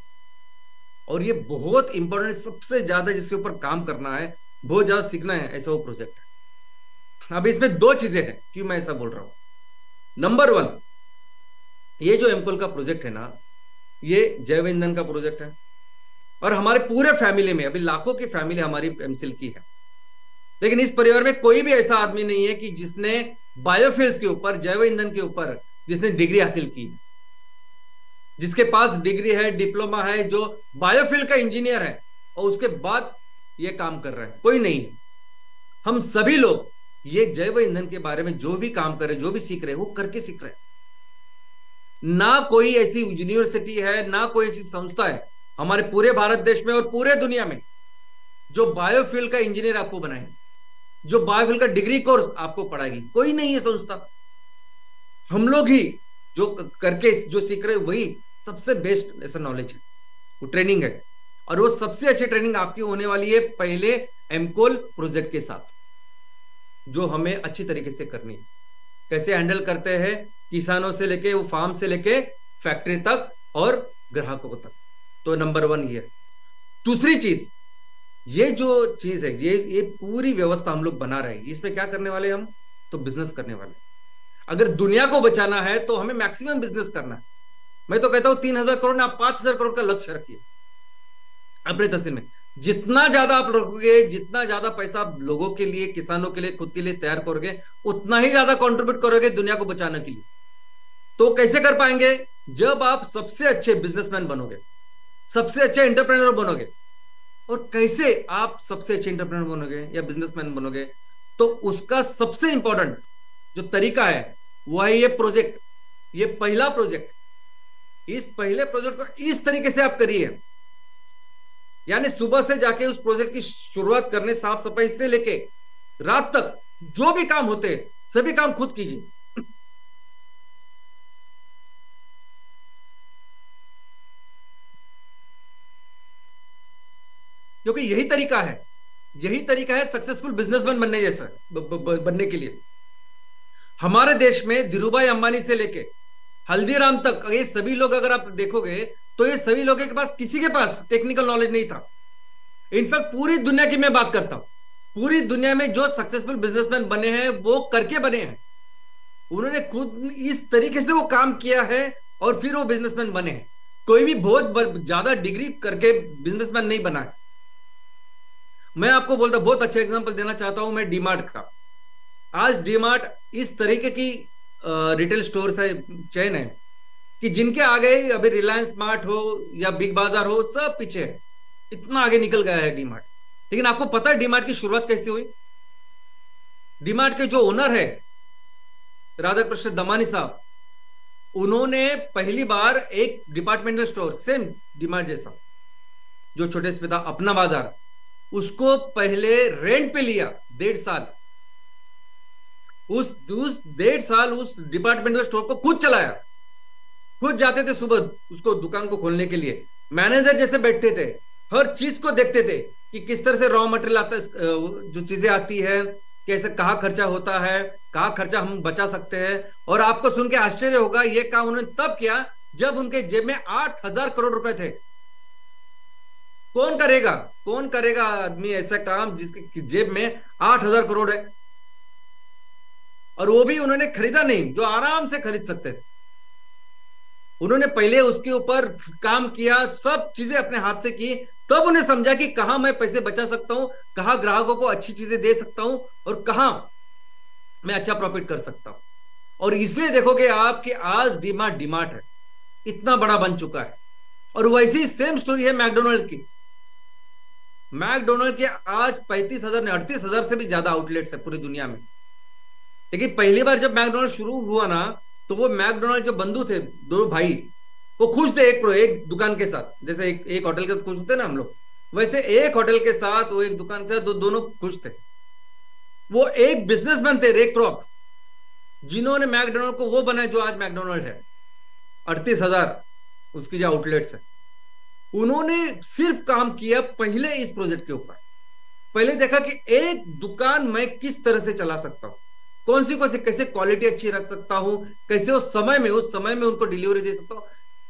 और ये बहुत इंपॉर्टेंट, सबसे ज्यादा जिसके ऊपर काम करना है, बहुत ज्यादा सीखना है, ऐसा वो प्रोजेक्ट है। अब इसमें दो चीजें हैं, क्यों मैं ऐसा बोल रहा हूं। नंबर 1, ये जो एमकोल का प्रोजेक्ट है ना, ये जैव ईंधन का प्रोजेक्ट है, और हमारे पूरे फैमिली में अभी लाखों की फैमिली हमारी एमसीएल की है, लेकिन इस परिवार में कोई भी ऐसा आदमी नहीं है कि जिसने बायोफ्यूल्स के ऊपर, जैव ईंधन के ऊपर जिसने डिग्री हासिल की, जिसके पास डिग्री है, डिप्लोमा है, जो बायोफ्यूल का इंजीनियर है और उसके बाद ये काम कर रहा है, कोई नहीं है। हम सभी लोग ये जैव ईंधन के बारे में जो भी काम कर रहे हैं, जो भी सीख रहे हैं, वो करके सीख रहे हैं। ना कोई ऐसी यूनिवर्सिटी है, ना कोई ऐसी संस्था है हमारे पूरे भारत देश में और पूरे दुनिया में जो बायोफ्यूल का इंजीनियर आपको बनाएंगे, जो बायोफ्यूल का डिग्री कोर्स आपको पढ़ाएगी, कोई नहीं है संस्था। हम लोग ही जो करके जो सीख रहे हैं वही सबसे बेस्ट ऐसा नॉलेज है, वो ट्रेनिंग है, और वो सबसे अच्छी ट्रेनिंग आपकी होने वाली है पहले एमकोल प्रोजेक्ट के साथ, जो हमें अच्छी तरीके से करनी है। कैसे हैंडल करते हैं किसानों से लेके, वो फार्म से लेके फैक्ट्री तक और ग्राहकों तक। तो नंबर 1 ये। दूसरी चीज, ये जो चीज है, ये पूरी व्यवस्था हम लोग बना रहे हैं, इसमें क्या करने वाले हम, तो बिजनेस करने वाले। अगर दुनिया को बचाना है तो हमें मैक्सिमम बिजनेस करना है। मैं तो कहता हूं 3000 करोड़ ना, 5000 करोड़ का लक्ष्य रखिए अपने तहसील में। जितना ज्यादा आप रखोगे, जितना ज्यादा पैसा आप लोगों के लिए, किसानों के लिए, खुद के लिए तैयार करोगे, उतना ही ज्यादा कंट्रीब्यूट करोगे दुनिया को बचाने के लिए। तो कैसे कर पाएंगे, जब आप सबसे अच्छे बिजनेसमैन बनोगे, सबसे अच्छे एंटरप्रेन्योर बनोगे। और कैसे आप सबसे अच्छे एंटरप्रेन्योर बनोगे या बिजनेसमैन बनोगे, तो उसका सबसे इंपॉर्टेंट जो तरीका है वो है ये प्रोजेक्ट, ये पहला प्रोजेक्ट। इस पहले प्रोजेक्ट को इस तरीके से आप करिए, यानी सुबह से जाके उस प्रोजेक्ट की शुरुआत करने, साफ सफाई से लेके रात तक जो भी काम होते हैं सभी काम खुद कीजिए। क्योंकि यही तरीका है सक्सेसफुल बिजनेसमैन बनने जैसा, बनने के लिए। हमारे देश में धीरूभाई अंबानी से लेके हल्दीराम तक, ये सभी लोग अगर आप देखोगे तो ये सभी लोगों के पास, किसी के पास टेक्निकल नॉलेज नहीं था। इनफैक्ट पूरी दुनिया की मैं बात करता हूं, पूरी दुनिया में जो सक्सेसफुल बिजनेसमैन बने हैं वो करके बने हैं। उन्होंने खुद इस तरीके से वो काम किया है और फिर वो बिजनेसमैन बने हैं। कोई भी बहुत ज्यादा डिग्री करके बिजनेसमैन नहीं बना है। मैं आपको बोलता, बहुत अच्छा एग्जांपल देना चाहता हूं मैं डीमार्ट का। आज डीमार्ट इस तरीके की रिटेल स्टोर चेन है कि जिनके आगे अभी रिलायंस स्मार्ट हो या बिग बाजार हो, सब पीछे है। इतना आगे निकल गया है डीमार्ट। लेकिन आपको पता है डीमार्ट की शुरुआत कैसे हुई? डीमार्ट के जो ओनर है राधाकृष्ण दमानी साहब, उन्होंने पहली बार एक डिपार्टमेंटल स्टोर सेम डीमार्ट जैसा जो छोटे से था, अपना बाजार, उसको पहले रेंट पे लिया 1.5 साल। उस 1.5 साल उस डिपार्टमेंटल स्टोर को खुद चलाया, खुद जाते थे सुबह उसको दुकान को खोलने के लिए, मैनेजर जैसे बैठते थे, हर चीज को देखते थे कि किस तरह से रॉ मटेरियल आता है, जो चीजें आती है कैसे, कहाँ खर्चा होता है, कहाँ खर्चा हम बचा सकते हैं। और आपको सुन के आश्चर्य होगा, ये काम उन्होंने तब किया जब उनके जेब में 8,000 करोड़ रुपए थे। कौन करेगा आदमी ऐसा काम जिसके जेब में 8,000 करोड़ है? और वो भी उन्होंने खरीदा नहीं, जो आराम से खरीद सकते थे। उन्होंने पहले उसके ऊपर काम किया, सब चीजें अपने हाथ से की, तब उन्हें समझा कि कहां मैं पैसे बचा सकता हूं, कहां ग्राहकों को अच्छी चीजें दे सकता हूं और कहां मैं अच्छा प्रॉफिट कर सकता हूं। और इसलिए देखोगे आप कि आज डीमार्ट है, इतना बड़ा बन चुका है। और वैसी ही सेम स्टोरी है मैकडोनल्ड की। मैकडोनल्ड के आज 35,000 38,000 से भी ज्यादा आउटलेट्स है पूरी दुनिया में। लेकिन पहली बार जब मैकडोनल्ड शुरू हुआ ना, तो वो मैकडोनल्ड जो बंधु थे, दो भाई, वो खुश थे एक दुकान के साथ। जैसे एक होटल के साथ खुश होते ना हम लोग, वैसे एक होटल के साथ, वो एक दुकान के साथ, दोनों खुश थे। वो एक बिजनेसमैन थे, रे क्रॉक, जिन्होंने मैकडोनल्ड को वो बनाया जो आज मैकडोनल्ड है। 38,000 उसकी जो आउटलेट्स है, उन्होंने सिर्फ काम किया पहले इस प्रोजेक्ट के ऊपर। पहले देखा कि एक दुकान मैं किस तरह से चला सकता हूं, कौन सी कैसे क्वालिटी अच्छी रख सकता हूं, कैसे उस समय में उनको डिलीवरी दे सकता हूं।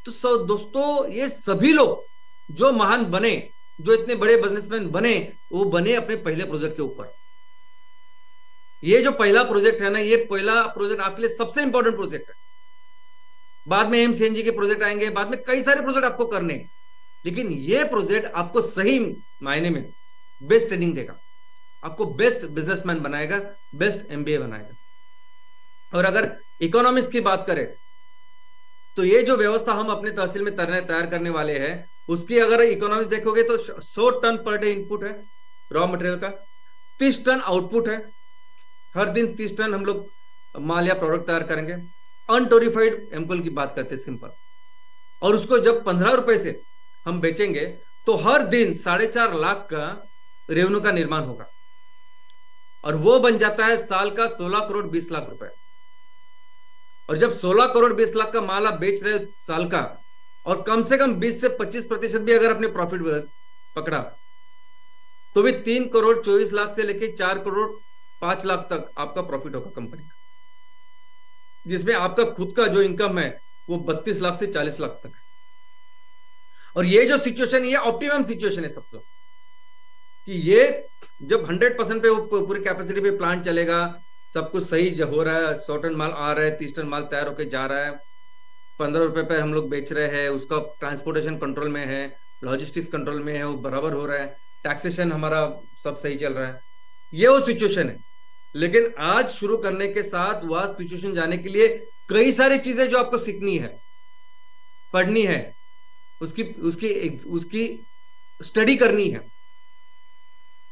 तो दोस्तों, ये सभी लोग जो महान बने, जो इतने बड़े बिजनेसमैन बने, वो बने अपने पहले प्रोजेक्ट के ऊपर। ये जो पहला प्रोजेक्ट है ना, ये पहला प्रोजेक्ट आपके लिए सबसे इंपॉर्टेंट प्रोजेक्ट है। बाद में एमसीएनजी के प्रोजेक्ट आएंगे, बाद में कई सारे प्रोजेक्ट आपको करने हैं, लेकिन ये प्रोजेक्ट आपको सही मायने में बेस्ट ट्रेनिंग देगा, आपको बेस्ट बिजनेसमैन बनाएगा, बेस्ट एमबीए बनाएगा। और अगर इकोनॉमिक्स की बात करें, तो ये जो व्यवस्था हम अपने तहसील में तैयार करने वाले हैं, उसकी अगर इकोनॉमिक्स देखोगे तो 100 टन पर डे इनपुट है रॉ मटेरियल का, 30 टन आउटपुट है। हर दिन 30 टन हम लोग माल या प्रोडक्ट तैयार करेंगे। अनटोरिफाइड एम्पल की बात करते हैं, सिंपल, और उसको जब 15 रुपए से हम बेचेंगे तो हर दिन 4.5 लाख का रेवेन्यू का निर्माण होगा, और वो बन जाता है साल का 16 करोड़ 20 लाख रुपए। और जब 16 करोड़ 20 लाख का माल आप बेच रहे साल का, और कम से कम 20 से 25% भी अगर अपने प्रॉफिट पकड़ा, तो भी 3 करोड़ 24 लाख से लेकर 4 करोड़ 5 लाख तक आपका प्रॉफिट होगा कंपनी का, जिसमें आपका खुद का जो इनकम है वो 32 लाख से 40 लाख तक है। और ये जो सिचुएशन, ये ऑप्टिमम सिचुएशन है सबको, कि ये जब 100% पे पूरी कैपेसिटी पे प्लांट चलेगा, सब कुछ सही हो रहा है, 100 टन माल आ रहा है, 30 टन माल तैयार होकर जा रहा है, 15 रुपए पे हम लोग बेच रहे हैं, उसका ट्रांसपोर्टेशन कंट्रोल में है, लॉजिस्टिक्स कंट्रोल में है, वो बराबर हो रहा है, टैक्सेशन हमारा सब सही चल रहा है, ये वो सिचुएशन है। लेकिन आज शुरू करने के साथ वह सिचुएशन जाने के लिए कई सारी चीजें जो आपको सीखनी है, पढ़नी है, उसकी स्टडी करनी है।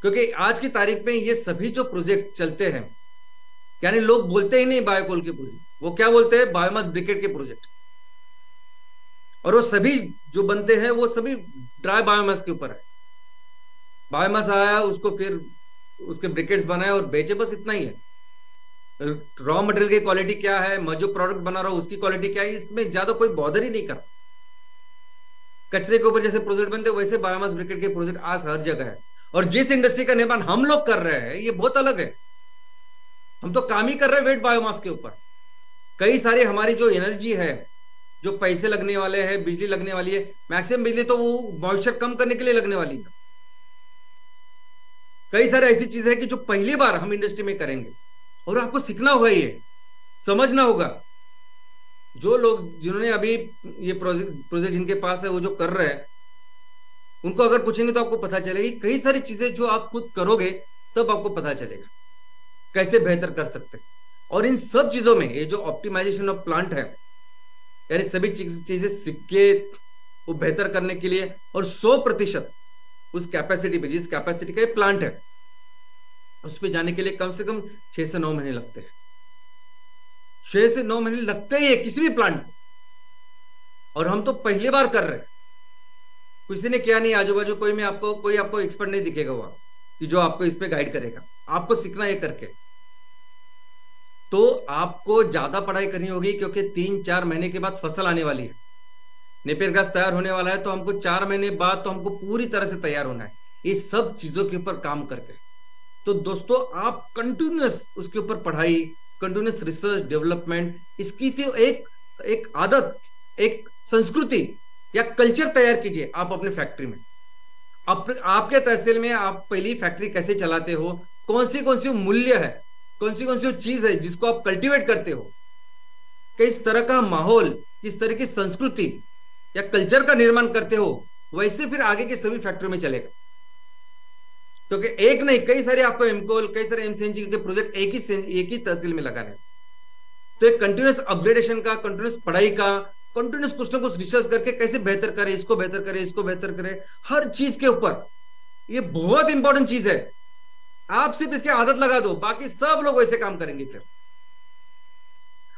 क्योंकि आज की तारीख में ये सभी जो प्रोजेक्ट चलते हैं, यानी लोग बोलते ही नहीं बायोकोल के प्रोजेक्ट, वो क्या बोलते हैं, बायोमास ब्रिकेट के प्रोजेक्ट। और वो सभी जो बनते हैं वो सभी ड्राई बायोमास के ऊपर है। बायोमास आया, उसको फिर उसके ब्रिकेट्स बनाए और बेचे, बस इतना ही है। रॉ मटेरियल की क्वालिटी क्या है, मैं जो प्रोडक्ट बना रहा हूं उसकी क्वालिटी क्या है, इसमें ज्यादा कोई बॉदर ही नहीं कर। कचरे के ऊपर जैसे प्रोजेक्ट बनते हैं, वैसे बायोमास ब्रिकेट के प्रोजेक्ट आज हर जगह है। और जिस इंडस्ट्री का निर्माण हम लोग कर रहे हैं, ये बहुत अलग है। हम तो काम ही कर रहे हैं वेट बायोमास के ऊपर। कई सारी हमारी जो एनर्जी है, जो पैसे लगने वाले हैं, बिजली लगने वाली है, मैक्सिमम बिजली तो वो मॉइस्चर कम करने के लिए लगने वाली है। कई सारी ऐसी चीजें हैं कि जो पहली बार हम इंडस्ट्री में करेंगे, और आपको सीखना होगा, ये समझना होगा। जो लोग जिन्होंने अभी ये प्रोजेक्ट जिनके पास है, वो जो कर रहे हैं, उनको अगर पूछेंगे तो आपको पता चलेगा। कई सारी चीजें जो आप खुद करोगे तब आपको पता चलेगा कैसे बेहतर कर सकते हैं। और इन सब चीजों में ये जो ऑप्टिमाइजेशन ऑफ प्लांट है, यानी सभी चीजें सीख के वो बेहतर करने के लिए, और 100% उस कैपेसिटी पे, जिस कैपेसिटी का ये प्लांट है, उस पे जाने के लिए कम से कम 6 से 9 महीने लगते हैं। 6 से 9 महीने लगते ही है किसी भी प्लांट को। और हम तो पहली बार कर रहे हैं, किसी ने किया नहीं, आजू बाजू कोई आपको एक्सपर्ट नहीं दिखेगा वहां कि जो आपको इस पे गाइड करेगा। आपको सीखना है करके। तो आपको ज्यादा पढ़ाई करनी होगी, क्योंकि 3-4 महीने के बाद फसल आने वाली है, नेपियर घास तैयार होने वाला है। तो हमको 4 महीने बाद तो हमको पूरी तरह से तैयार होना है, इस सब चीजों के ऊपर काम करके। तो दोस्तों, आप कंटिन्यूअस उसके ऊपर पढ़ाई, कंटिन्यूअस रिसर्च डेवलपमेंट, इसकी तो एक आदत, एक संस्कृति या कल्चर तैयार कीजिए आप अपने फैक्ट्री में। आपके तहसील में आप पहली फैक्ट्री कैसे चलाते हो, कौन सी मूल्य है, कौन सी चीज है जिसको आप कल्टीवेट करते हो, किस तरह का माहौल, किस तरह की संस्कृति या कल्चर का निर्माण करते हो, वैसे फिर आगे की सभी फैक्ट्री में चलेगा। क्योंकि एक नहीं, कई सारे आपको एमकोल, कई सारे एमसीएनजी के प्रोजेक्ट एक ही तहसील में लगाने। तो एक कंटिन्यूअस अपग्रेडेशन का, कंटिन्यूअस पढ़ाई का, कंटिन्यूस कुछ ना कुछ रिसर्च करके कैसे बेहतर करे, इसको बेहतर करे, इसको बेहतर करे, हर चीज के ऊपर। ये बहुत इंपॉर्टेंट चीज है। आप सिर्फ इसकी आदत लगा दो, बाकी सब लोग वैसे काम करेंगे फिर।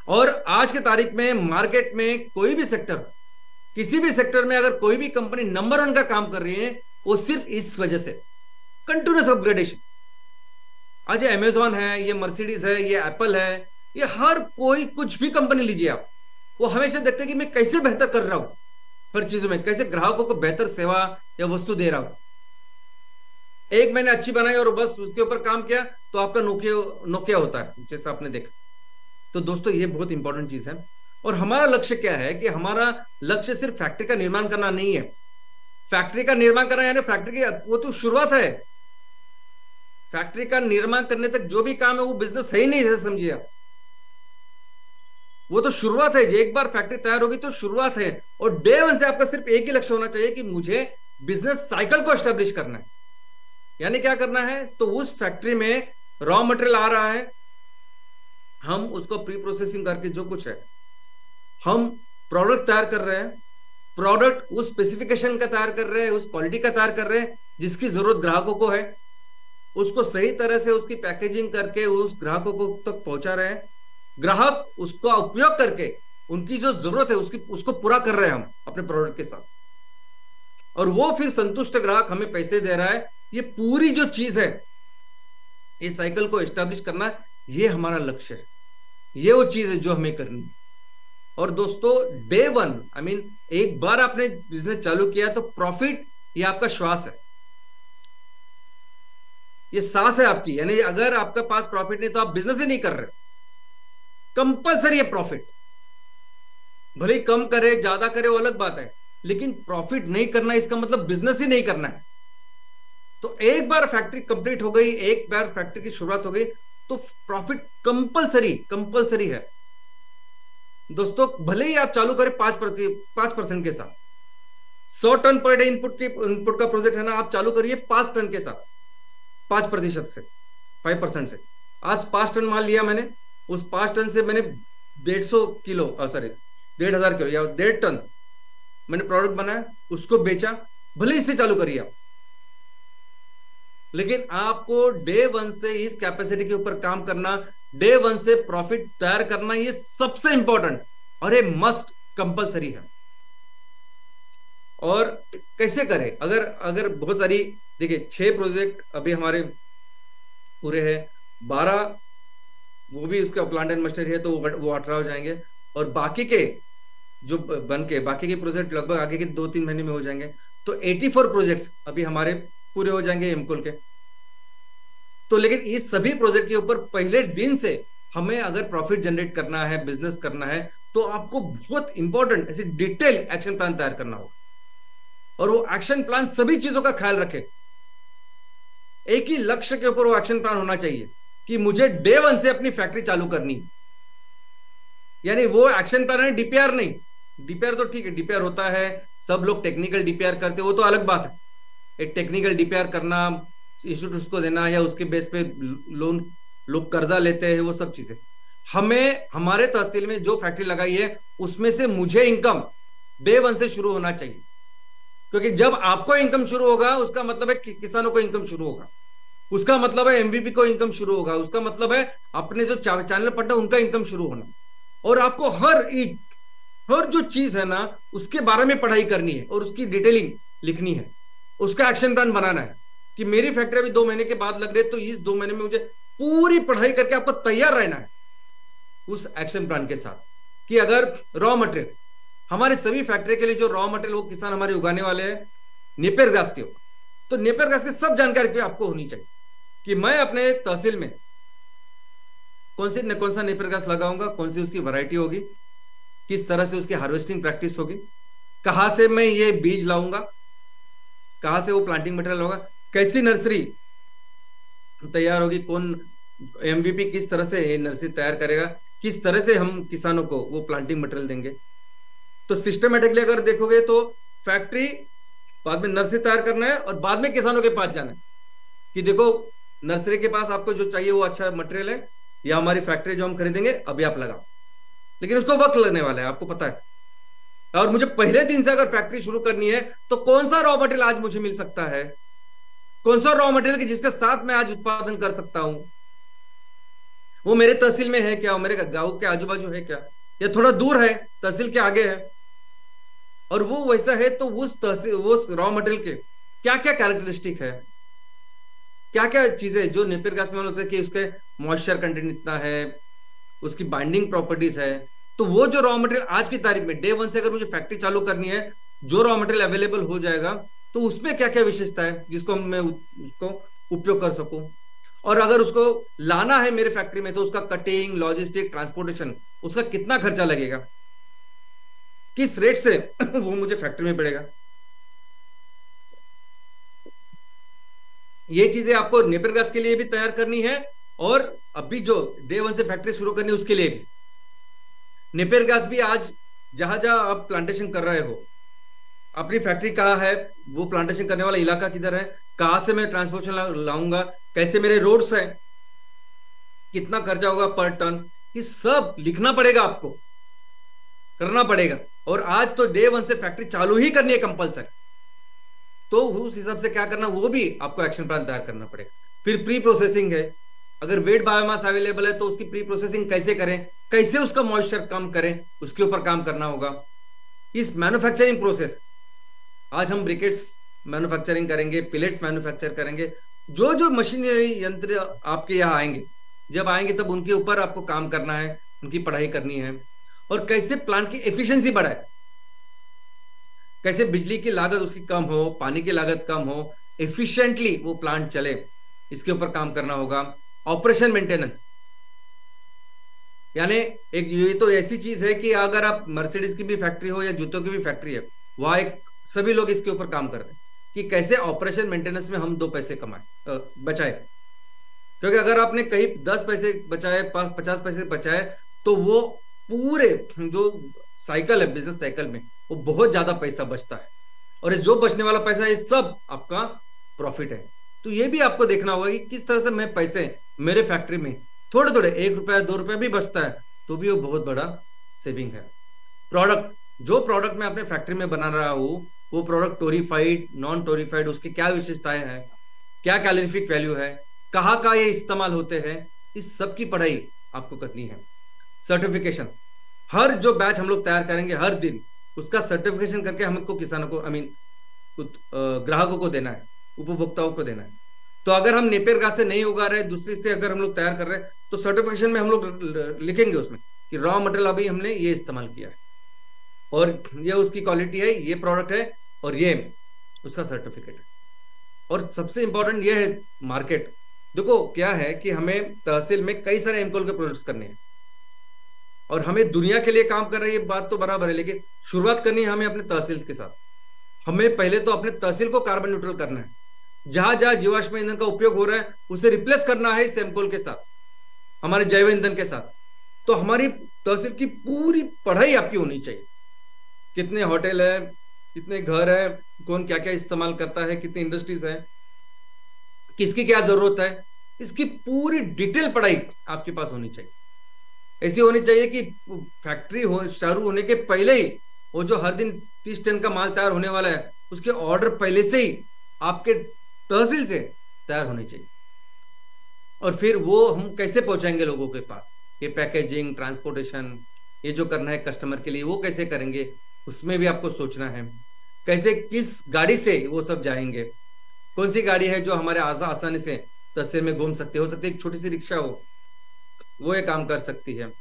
और आज के तारीख में मार्केट में कोई भी सेक्टर, किसी भी सेक्टर में अगर कोई भी कंपनी नंबर 1 का काम कर रही है, वो सिर्फ इस वजह से कंटिन्यूस अपग्रेडेशन। आज ये अमेजॉन है, ये मर्सिडीज है, ये एप्पल है, ये हर कोई कुछ भी कंपनी लीजिए आप, वो हमेशा देखते हैं कि मैं कैसे बेहतर कर रहा हूं हर चीजों में, कैसे ग्राहकों को बेहतर सेवा या वस्तु दे रहा हूं। एक मैंने अच्छी बनाई और बस उसके ऊपर काम किया तो आपका नोकिया होता है, जैसा आपने देखा। तो दोस्तों ये बहुत इंपॉर्टेंट चीज है। और हमारा लक्ष्य क्या है कि हमारा लक्ष्य सिर्फ फैक्ट्री का निर्माण करना नहीं है। फैक्ट्री का निर्माण करना यानी फैक्ट्री की वो तो शुरुआत है। फैक्ट्री का निर्माण करने तक जो भी काम है वो बिजनेस है ही नहीं, जैसे समझिए आप। वो तो शुरुआत है। एक बार फैक्ट्री तैयार होगी तो शुरुआत है। और डे 1 से आपका सिर्फ एक ही लक्ष्य होना चाहिए कि मुझे बिजनेस साइकिल को एस्टेब्लिश करना है। यानी क्या करना है, तो उस फैक्ट्री में रॉ मटेरियल आ रहा है, हम उसको प्री प्रोसेसिंग करके जो कुछ है हम प्रोडक्ट तैयार कर रहे हैं, प्रोडक्ट उस स्पेसिफिकेशन का तैयार कर रहे हैं, उस क्वालिटी का तैयार कर रहे हैं जिसकी जरूरत ग्राहकों को है, उसको सही तरह से उसकी पैकेजिंग करके उस ग्राहकों को तक पहुंचा रहे हैं। ग्राहक उसका उपयोग करके उनकी जो जरूरत है उसको पूरा कर रहे हैं हम अपने प्रोडक्ट के साथ, और वो फिर संतुष्ट ग्राहक हमें पैसे दे रहा है। ये पूरी जो चीज है, इस साइकिल को एस्टेब्लिश करना, ये हमारा लक्ष्य है। ये वो चीज है जो हमें करनी है। और दोस्तों डे 1 एक बार आपने बिजनेस चालू किया तो प्रॉफिट ये आपका श्वास है, ये सांस है आपकी। यानी अगर आपके पास प्रॉफिट नहीं तो आप बिजनेस ही नहीं कर रहे। कंपलसरी है प्रॉफिट, भले ही कम करे ज्यादा करे वो अलग बात है, लेकिन प्रॉफिट नहीं करना इसका मतलब बिजनेस ही नहीं करना है। तो एक बार फैक्ट्री कंप्लीट हो गई, एक बार फैक्ट्री की शुरुआत हो गई तो प्रॉफिट कंपलसरी है दोस्तों। भले ही आप चालू करें 5% के साथ, 100 टन पर डे इनपुट का प्रोजेक्ट है ना, आप चालू करिए 5 टन के साथ, 5% से, 5% से। आज 5 टन माल लिया मैंने, उस 5 टन से मैंने 150 किलो 1,500 किलो या 1.5 टन मैंने प्रोडक्ट बनाया, उसको बेचा। भले इससे चालू करिए आप, लेकिन आपको डे 1 से इस कैपेसिटी के ऊपर काम करना, डे 1 से प्रॉफिट तैयार करना, ये सबसे इंपॉर्टेंट और ये मस्ट कंपलसरी है। और कैसे करें, अगर बहुत सारी, देखिए 6 प्रोजेक्ट अभी हमारे पूरे हैं, 12 वो भी उसका प्लांट एंड मशीनरी है तो वो 18 हो जाएंगे, और बाकी के जो बन के बाकी के प्रोजेक्ट लगभग आगे के 2-3 महीने में हो जाएंगे। तो 84 प्रोजेक्ट्स अभी हमारे पूरे हो जाएंगे एमकोल के। तो लेकिन इस सभी प्रोजेक्ट के ऊपर पहले दिन से हमें अगर प्रॉफिट जनरेट करना है, बिजनेस करना है, तो आपको बहुत इंपॉर्टेंट ऐसे डिटेल एक्शन प्लान तैयार करना होगा। और वो एक्शन प्लान सभी चीजों का ख्याल रखे। एक ही लक्ष्य के ऊपर वो एक्शन प्लान होना चाहिए कि मुझे डे 1 से अपनी फैक्ट्री चालू करनी। यानी वो एक्शन प्लान है, डीपीआर नहीं। डीपीआर तो ठीक है, डीपीआर होता है, सब लोग टेक्निकल डीपीआर करते, वो तो अलग बात है। एक टेक्निकल डीपीआर करना, इंस्टीट्यूट को देना, या उसके बेस पे लोन लोग कर्जा लेते हैं, वो सब चीजें। हमें हमारे तहसील में जो फैक्ट्री लगाई है उसमें से मुझे इनकम डे 1 से शुरू होना चाहिए, क्योंकि जब आपको इनकम शुरू होगा उसका मतलब है कि किसानों को इनकम शुरू होगा, उसका मतलब है एमवीपी को इनकम शुरू होगा, उसका मतलब है अपने जो चैनल पार्टनर उनका इनकम शुरू होना। और आपको हर जो चीज है ना उसके बारे में पढ़ाई करनी है और उसकी डिटेलिंग लिखनी है, उसका एक्शन प्लान बनाना है कि मेरी फैक्ट्री अभी 2 महीने के बाद लग रही है, तो इस 2 महीने में मुझे पूरी पढ़ाई करके आपको तैयार रहना है उस एक्शन प्लान के साथ। कि अगर रॉ मटेरियल, हमारे सभी फैक्ट्री के लिए जो रॉ मटेरियल वो किसान हमारे उगाने वाले हैं नेपियर घास के ऊपर, तो नेपियर घास की सब जानकारी आपको होनी चाहिए कि मैं अपने तहसील में कौन सा नेपियर घास लगाऊंगा, कौन सी उसकी वैरायटी होगी, किस तरह से उसकी हार्वेस्टिंग प्रैक्टिस होगी, कहां से मैं ये बीज लाऊंगा, कहां से वो प्लांटिंग मटेरियल होगा, कैसी नर्सरी तैयार होगी, कौन एमवीपी किस तरह से नर्सरी तैयार करेगा, किस तरह से हम किसानों को वो प्लांटिंग मटेरियल देंगे। तो सिस्टमेटिकली अगर देखोगे तो फैक्ट्री, बाद में नर्सरी तैयार करना है और बाद में किसानों के पास जाना है कि देखो नर्सरी के पास आपको जो चाहिए वो अच्छा मटेरियल है, या हमारी फैक्ट्री जो हम खरीदेंगे अभी आप लगाओ। लेकिन उसको वक्त लगने वाला है, आपको पता है। और मुझे पहले दिन से अगर फैक्ट्री शुरू करनी है तो कौन सा रॉ मटेरियल आज मुझे मिल सकता है, कौन सा रॉ मटेरियल जिसके साथ मैं आज उत्पादन कर सकता हूं, वो मेरे तहसील में है क्या, वो मेरे गांव के आजू बाजू है क्या, या थोड़ा दूर है, तहसील के आगे है, और वो वैसा है तो उस तहसील उस रॉ मटेरियल के क्या क्या कैरेक्टरिस्टिक है, क्या क्या चीजें जो नेपियर घास में होता है कि उसके मॉइस्चर कंटेंट इतना है, उसकी बाइंडिंग प्रॉपर्टीज है। तो वो जो रॉ मटेरियल आज की तारीख में डे 1 से अगर मुझे फैक्ट्री चालू करनी है, जो रॉ मटेरियल अवेलेबल हो जाएगा तो उसमें क्या क्या विशेषता है जिसको मैं उसको उपयोग कर सकूं, और अगर उसको लाना है मेरे फैक्ट्री में तो उसका कटिंग, लॉजिस्टिक, ट्रांसपोर्टेशन, उसका कितना खर्चा लगेगा, किस रेट से वो मुझे फैक्ट्री में पड़ेगा। ये चीजें आपको नेपियर घास के लिए भी तैयार करनी है, और अभी जो डे 1 से फैक्ट्री शुरू करनी है उसके लिए भी। नेपियर घास भी आज जहां जहां आप प्लांटेशन कर रहे हो, अपनी फैक्ट्री कहाँ है, वो प्लांटेशन करने वाला इलाका किधर है, कहां से मैं ट्रांसपोर्टेशन लाऊंगा, कैसे मेरे रोड्स हैं, कितना खर्चा होगा पर टन, ये सब लिखना पड़ेगा, आपको करना पड़ेगा। और आज तो डे 1 से फैक्ट्री चालू ही करनी है कंपलसरी, तो उस हिसाब से क्या करना वो भी आपको एक्शन प्लान तैयार करना पड़ेगा। फिर प्री प्रोसेसिंग है, अगर वेट बायोमास अवेलेबल है तो उसकी प्री प्रोसेसिंग कैसे करें, कैसे उसका मॉइस्चर कम करें, उसके ऊपर काम करना होगा। इस मैन्युफैक्चरिंग प्रोसेस, आज हम ब्रिकेट्स मैन्युफैक्चरिंग करेंगे, पिलेट्स मैन्युफैक्चर करेंगे, जो जो मशीनरी यंत्र आपके यहाँ आएंगे, जब आएंगे तब उनके ऊपर आपको काम करना है, उनकी पढ़ाई करनी है, और कैसे प्लांट की एफिशिएंसी बढ़ाए, कैसे बिजली की लागत उसकी कम हो, पानी की लागत कम हो, एफिशिएंटली वो प्लांट चले, इसके ऊपर काम करना होगा। ऑपरेशन मेंटेनेंस, यानी एक ये तो ऐसी चीज है कि अगर आप मर्सिडीज की भी फैक्ट्री हो या जूतों की भी फैक्ट्री है, वहां एक सभी लोग इसके ऊपर काम कर रहे हैं कि कैसे ऑपरेशन मेंटेनेंस में हम 2 पैसे कमाए, बचाए। क्योंकि अगर आपने कहीं 10 पैसे बचाए, 50 पैसे बचाए, तो वो पूरे जो साइकिल है, बिजनेस साइकिल में, वो बहुत ज्यादा पैसा बचता है, और ये जो बचने वाला पैसा है सब आपका प्रॉफिट है। तो ये भी आपको देखना होगा कि किस तरह से मैं पैसे मेरे फैक्ट्री में थोड़े थोड़े 1 रुपया 2 रुपया भी बचता है तो भी वो बहुत बड़ा सेविंग है। प्रोडक्ट, जो प्रोडक्ट मैं अपने फैक्ट्री में बना रहा हूँ, वो प्रोडक्ट टोरीफाइड, नॉन टोरीफाइड, उसकी क्या विशेषताएं हैं, क्या कैलोरीफिक वैल्यू है, कहाँ का ये इस्तेमाल होते हैं, इस सब की पढ़ाई आपको करनी है। सर्टिफिकेशन, हर जो बैच हम लोग तैयार करेंगे हर दिन उसका सर्टिफिकेशन करके हमको किसानों को ग्राहकों को देना है, उपभोक्ताओं को देना है। तो अगर हम नेपियर घास से नहीं उगा रहे, दूसरी से अगर हम लोग तैयार कर रहे हैं, तो सर्टिफिकेशन में हम लोग लिखेंगे उसमें कि रॉ मटेरियल अभी हमने ये इस्तेमाल किया है, और ये उसकी क्वालिटी है, ये प्रोडक्ट है, और ये उसका सर्टिफिकेट है। और सबसे इंपॉर्टेंट ये है मार्केट। देखो क्या है कि हमें तहसील में कई सारे एमकोल के प्रोडक्ट्स करने हैं, और हमें दुनिया के लिए काम कर रही है, बात तो बराबर है, लेकिन शुरुआत करनी है हमें अपने तहसील के साथ। हमें पहले तो अपने तहसील को कार्बन न्यूट्रल करना है, जहां जहां जीवाश्म ईंधन का उपयोग हो रहा है उसे रिप्लेस करना है इस एमकोल के साथ, हमारे जैव ईंधन के साथ। तो हमारी तहसील की पूरी पढ़ाई आपकी होनी चाहिए, कितने होटल है, कितने घर है, कौन क्या क्या इस्तेमाल करता है, कितनी इंडस्ट्रीज है, किसकी क्या जरूरत है, इसकी पूरी डिटेल पढ़ाई आपके पास होनी चाहिए। ऐसी होनी चाहिए कि फैक्ट्री शुरू होने के पहले ही वो जो हर दिन 30 टन का माल तैयार होने वाला है, उसके ऑर्डर पहले से ही आपके तहसील से तैयार होने चाहिए। और फिर वो हम कैसे पहुंचाएंगे लोगों के पास, ये पैकेजिंग, ट्रांसपोर्टेशन, ये जो करना है कस्टमर के लिए वो कैसे करेंगे, उसमें भी आपको सोचना है। कैसे, किस गाड़ी से वो सब जाएंगे, कौन सी गाड़ी है जो हमारे आसानी से तहसील में घूम सकते हो सकती है, एक छोटी सी रिक्शा हो, वो ये काम कर सकती है।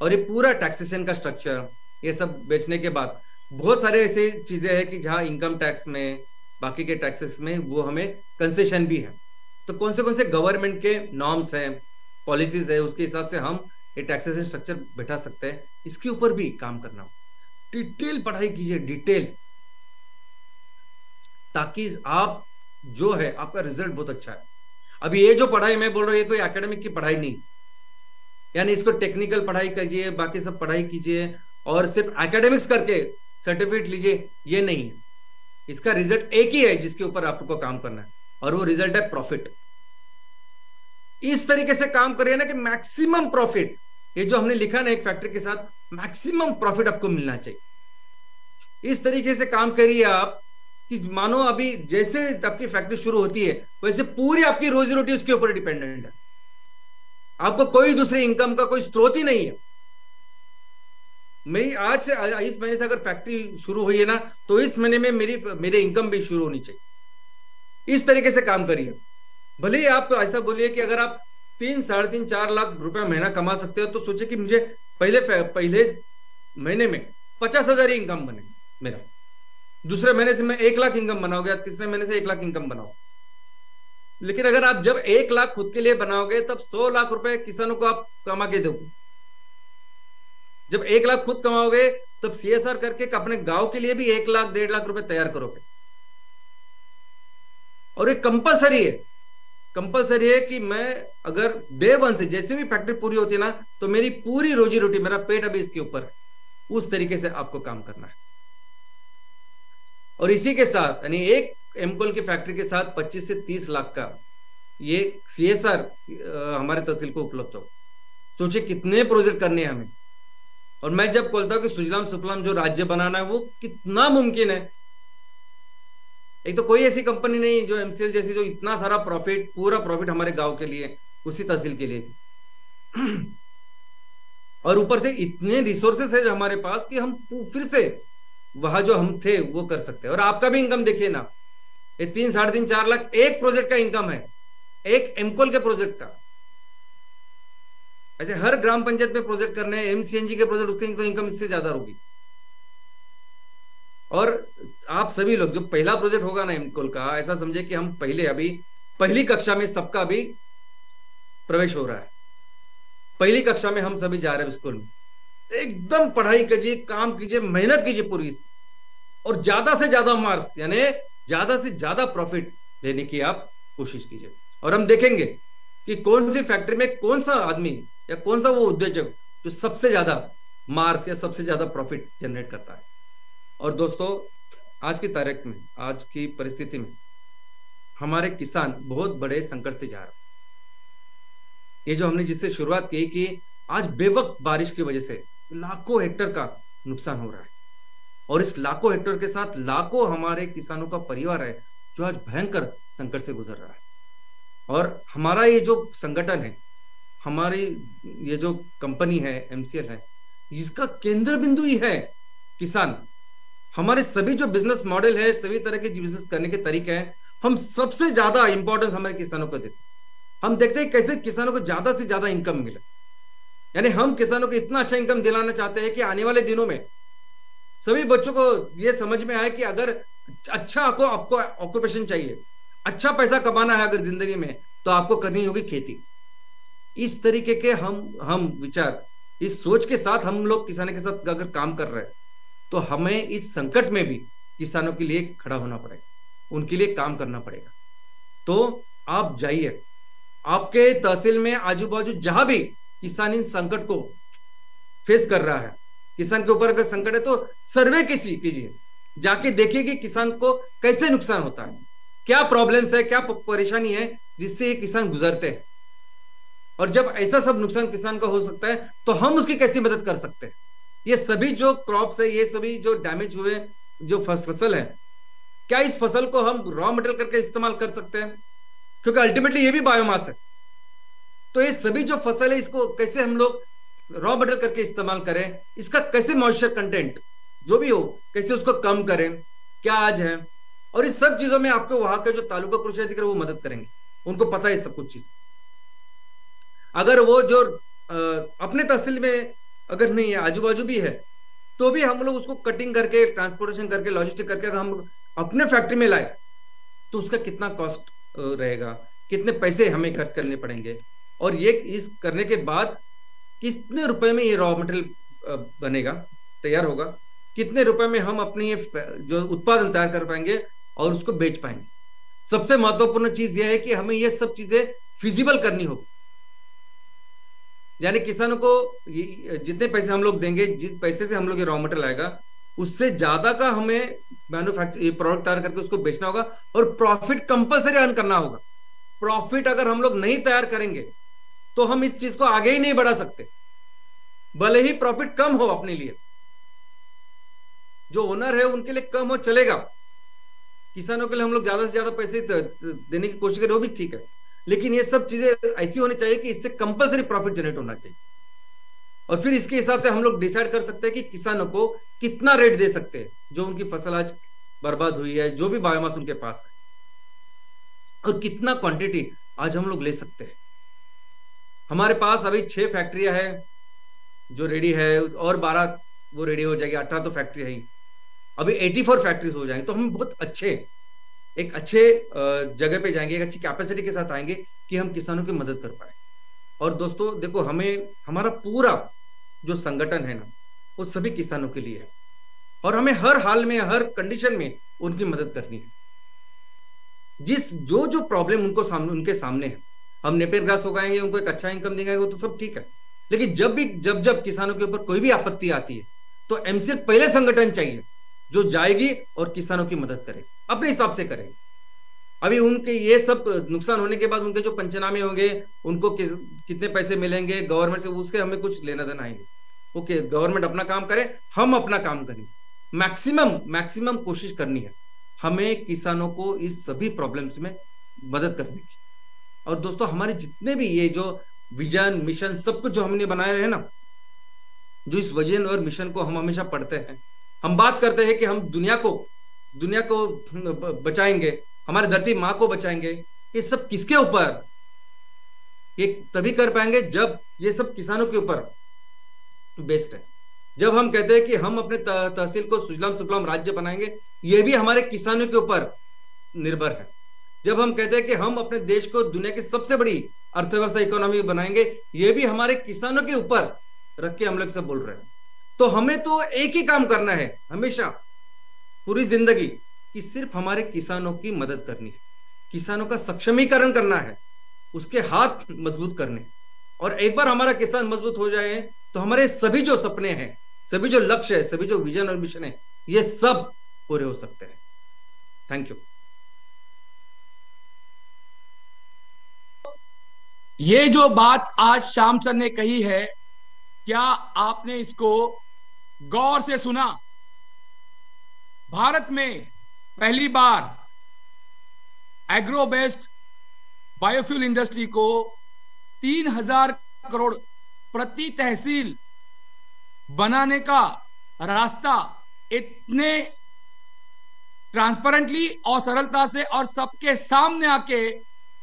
और ये पूरा टैक्सेशन का स्ट्रक्चर, ये सब बेचने के बाद बहुत सारे ऐसे चीजें हैं कि जहाँ इनकम टैक्स में, बाकी के टैक्सेस में वो हमें कंसेशन भी है। तो कौन से गवर्नमेंट के नॉर्म्स हैं, पॉलिसीज है, उसके हिसाब से हम ये टैक्सेशन स्ट्रक्चर बैठा सकते हैं, इसके ऊपर भी काम करना हो। डिटेल पढ़ाई कीजिए, डिटेल, ताकि आप जो है आपका रिजल्ट बहुत अच्छा है। अभी ये जो पढ़ाई मैं बोल रहा हूँ, ये कोई एकेडमिक की पढ़ाई नहीं, यानी इसको टेक्निकल पढ़ाई करिए, बाकी सब पढ़ाई कीजिए और सिर्फ एकेडमिक्स करके सर्टिफिकेट लीजिए, ये नहीं है। इसका रिजल्ट एक ही है जिसके ऊपर आपको काम करना है, और वो रिजल्ट है प्रॉफिट। इस तरीके से काम करिए ना कि मैक्सिमम प्रॉफिट, ये जो हमने लिखा ना एक फैक्ट्री के साथ, मैक्सिमम प्रॉफिट आपको मिलना चाहिए। इस तरीके से काम करिए आप कि मानो अभी जैसे आपकी फैक्ट्री शुरू होती है वैसे पूरी आपकी रोजी रोटी उसके ऊपर डिपेंडेंट है। आपको कोई दूसरे इनकम का कोई स्रोत ही नहीं है। मेरी आज से इस महीने से अगर फैक्ट्री शुरू हुई है ना, तो इस महीने में मेरे इनकम भी शुरू होनी चाहिए। इस तरीके से काम करिए। भले ही आप तो ऐसा बोलिए कि अगर आप 3, 3.5, 4 लाख रुपए महीना कमा सकते हो तो सोचे कि मुझे पहले महीने में 50,000 इनकम बने मेरा, दूसरे महीने से मैं 1 लाख इनकम बनाओगे, तीसरे महीने से 1 लाख इनकम बनाओ। लेकिन अगर आप जब 1 लाख खुद के लिए बनाओगे तब 100 लाख रुपए किसानों को आप कमा के दोगे। जब 1 लाख खुद कमाओगे तब CSR करके अपने गांव के लिए भी 1 लाख 1.5 लाख रुपए तैयार करोगे। और ये कंपलसरी है कि मैं अगर डे 1 से जैसे भी फैक्ट्री पूरी होती है ना, तो मेरी पूरी रोजी रोटी, मेरा पेट अभी इसके ऊपर है। उस तरीके से आपको काम करना है। और इसी के साथ यानी एक एमकोल की फैक्ट्री के साथ 25 से 30 लाख का ये CSR हमारे तहसील को उपलब्ध हो। सोचिए कितने प्रोजेक्ट करने हैं हमें। और मैं जब बोलता हूं कि सुजलाम सुफलाम जो राज्य बनाना है वो कितना मुमकिन है। एक तो कोई ऐसी कंपनी नहीं जो MCL जैसी जो इतना सारा प्रॉफिट, पूरा प्रॉफिट हमारे गांव के लिए, उसी तहसील के लिए थी। और ऊपर से इतने रिसोर्सेस है जो हमारे पास कि हम फिर से वहां जो हम थे वो कर सकते हैं। और आपका भी इनकम देखिए ना, ये 3, 3.5, 4 लाख एक प्रोजेक्ट का इनकम है, एक एमकोल के प्रोजेक्ट का। ऐसे हर ग्राम पंचायत में प्रोजेक्ट करने हैं, MCNG के प्रोजेक्ट, उसकी तो इनकम इससे ज्यादा होगी। और आप सभी लोग जो पहला प्रोजेक्ट होगा ना एमकोल का, ऐसा समझे कि हम अभी पहली कक्षा में सबका भी प्रवेश हो रहा है। पहली कक्षा में हम सभी जा रहे हैं स्कूल में। एकदम पढ़ाई कीजिए, काम कीजिए, मेहनत कीजिए पूरी, और ज्यादा से ज्यादा मार्क्स यानी ज्यादा से ज्यादा प्रॉफिट लेने की आप कोशिश कीजिए। और हम देखेंगे कि कौन सी फैक्ट्री में कौन सा आदमी या कौन सा वो उद्योजक जो सबसे ज्यादा मार्क्स या सबसे ज्यादा प्रॉफिट जनरेट करता है। और दोस्तों, आज की तारीख में, आज की परिस्थिति में हमारे किसान बहुत बड़े संकट से जा रहे हैं। ये जो हमने जिससे शुरुआत की कि आज बेवक्त बारिश की वजह से लाखों हेक्टेयर का नुकसान हो रहा है, और इस लाखों हेक्टेयर के साथ लाखों हमारे किसानों का परिवार है जो आज भयंकर संकट से गुजर रहा है। और हमारा ये जो संगठन है, हमारी ये जो कंपनी है MCL है, इसका केंद्र बिंदु ही है किसान। हमारे सभी जो बिजनेस मॉडल है, सभी तरह के बिजनेस करने के तरीके हैं, हम सबसे ज्यादा इंपॉर्टेंस हमारे किसानों को देते हैं। हम देखते हैं कैसे किसानों को ज्यादा से ज्यादा इनकम मिले। यानी हम किसानों को इतना अच्छा इनकम दिलाना चाहते हैं कि आने वाले दिनों में सभी बच्चों को ये समझ में आए कि अगर अच्छा आपको ऑक्यूपेशन चाहिए, अच्छा पैसा कमाना है अगर जिंदगी में, तो आपको करनी होगी खेती। इस तरीके के हम विचार, इस सोच के साथ हम लोग किसानों के साथ अगर काम कर रहे हैं, तो हमें इस संकट में भी किसानों के लिए खड़ा होना पड़ेगा, उनके लिए काम करना पड़ेगा। तो आप जाइए, आपके तहसील में आजू बाजू जहां भी किसान इन संकट को फेस कर रहा है, किसान के ऊपर अगर संकट है, तो सर्वे कीजिए, जाके देखिए कि किसान को कैसे नुकसान होता है, क्या प्रॉब्लम्स है, क्या परेशानी है जिससे ये किसान गुजरते हैं। और जब ऐसा सब नुकसान किसान का हो सकता है तो हम उसकी कैसी मदद कर सकते हैं। ये सभी जो क्रॉप्स है, ये सभी जो डैमेज हुए जो फसल है, क्या इस फसल को हम रॉ मटेरियल करके इस्तेमाल कर सकते हैं, क्योंकि अल्टीमेटली ये भी बायोमास है। तो ये सभी जो फसल है, इसको कैसे हम लोग रॉ मटेरियल करके इस्तेमाल करें, इसका कैसे मॉइस्चर कंटेंट जो भी हो कैसे उसको कम करें, क्या आज है। और इस सब चीजों में आपको वहां के जो तालुका कृषि अधिकारी वो मदद करेंगे, उनको पता है सब कुछ चीज। अगर वो जो अपने तहसील में अगर नहीं है, आजू बाजू भी है, तो भी हम लोग उसको कटिंग करके, ट्रांसपोर्टेशन करके, लॉजिस्टिक करके अगर हम अपने फैक्ट्री में लाए तो उसका कितना कॉस्ट रहेगा, कितने पैसे हमें खर्च करने पड़ेंगे, और ये इस करने के बाद कितने रुपए में ये रॉ मटेरियल बनेगा, तैयार होगा, कितने रुपए में हम अपने ये जो उत्पादन तैयार कर पाएंगे और उसको बेच पाएंगे। सबसे महत्वपूर्ण चीज यह है कि हमें ये सब चीजें फिजिबल करनी होगी। यानी किसानों को जितने पैसे हम लोग देंगे, जिस पैसे से हम लोग ये रॉ मटेरियल आएगा, उससे ज्यादा का हमें मैन्युफैक्चर ये प्रोडक्ट तैयार करके उसको बेचना होगा, और प्रॉफिट कंपलसरी अर्न करना होगा। प्रॉफिट अगर हम लोग नहीं तैयार करेंगे तो हम इस चीज को आगे ही नहीं बढ़ा सकते, भले ही प्रॉफिट कम हो अपने लिए। जो ओनर है उनके लिए कम हो चलेगा, किसानों के लिए हम लोग ज्यादा से ज्यादा पैसे देने की कोशिश करें वो भी ठीक है, लेकिन ये सब चीजें ऐसी होनी चाहिए कि इससे कंपलसरी प्रॉफिट जनरेट होना चाहिए। और फिर इसके हिसाब से हम लोग डिसाइड कर सकते हैं कि किसानों को कितना रेट दे सकते हैं जो उनकी फसल आज बर्बाद हुई है, जो भी बायोमास उनके पास है, और कितना क्वांटिटी आज हम लोग ले सकते हैं। हमारे पास अभी 6 फैक्ट्रियां है जो रेडी है, और 12 वो रेडी हो जाएगी, 18 तो फैक्ट्री है ही, अभी 84 फैक्ट्रीज हो जाएंगे। तो हम बहुत एक अच्छे जगह पे जाएंगे, एक अच्छी कैपेसिटी के साथ आएंगे कि हम किसानों की मदद कर पाए। और दोस्तों देखो, हमें हमारा पूरा जो संगठन है ना, वो सभी किसानों के लिए है, और हमें हर हाल में, हर कंडीशन में उनकी मदद करनी है। जो प्रॉब्लम उनके सामने है, हम नेपियर ग्रास उगाएंगे, उनको एक अच्छा इनकम देंगे, वो तो सब ठीक है, लेकिन जब किसानों के ऊपर कोई भी आपत्ति आती है तो एमसीएल पहले संगठन चाहिए जो जाएगी और किसानों की मदद करेगी, अपने हिसाब से करेगी। अभी उनके ये सब नुकसान होने के बाद उनके जो पंचनामे होंगे, उनको कितने पैसे मिलेंगे गवर्नमेंट से, उसके हमें कुछ लेना देना है। ओके, गवर्नमेंट अपना काम करे, हम अपना काम करें, मैक्सिमम कोशिश करनी है हमें किसानों को इस सभी प्रॉब्लम्स में मदद करने की। और दोस्तों, हमारे जितने भी ये जो विजन, मिशन, सब कुछ जो हमने बनाए रहे ना, जो इस विजन और मिशन को हम हमेशा पढ़ते हैं, हम बात करते हैं कि हम दुनिया को बचाएंगे, हमारी धरती माँ को बचाएंगे, ये सब किसके ऊपर? ये तभी कर पाएंगे जब ये सब किसानों के ऊपर बेस्ड है। जब हम कहते हैं कि हम अपने तहसील को सुजलाम सुफलाम राज्य बनाएंगे, ये भी हमारे किसानों के ऊपर निर्भर है। जब हम कहते हैं कि हम अपने देश को दुनिया की सबसे बड़ी अर्थव्यवस्था, इकोनॉमी बनाएंगे, ये भी हमारे किसानों के ऊपर रख के हम लोग सब बोल रहे हैं। तो हमें तो एक ही काम करना है हमेशा, पूरी जिंदगी, कि सिर्फ हमारे किसानों की मदद करनी है, किसानों का सक्षमीकरण करना है, उसके हाथ मजबूत करने। और एक बार हमारा किसान मजबूत हो जाए तो हमारे सभी जो सपने हैं, सभी जो लक्ष्य है, सभी जो विजन और मिशन है, ये सब पूरे हो सकते हैं। Thank you. ये जो बात आज श्याम सर ने कही है, क्या आपने इसको गौर से सुना? भारत में पहली बार एग्रो बेस्ड बायोफ्यूल इंडस्ट्री को 3000 करोड़ प्रति तहसील बनाने का रास्ता इतने ट्रांसपेरेंटली और सरलता से और सबके सामने आके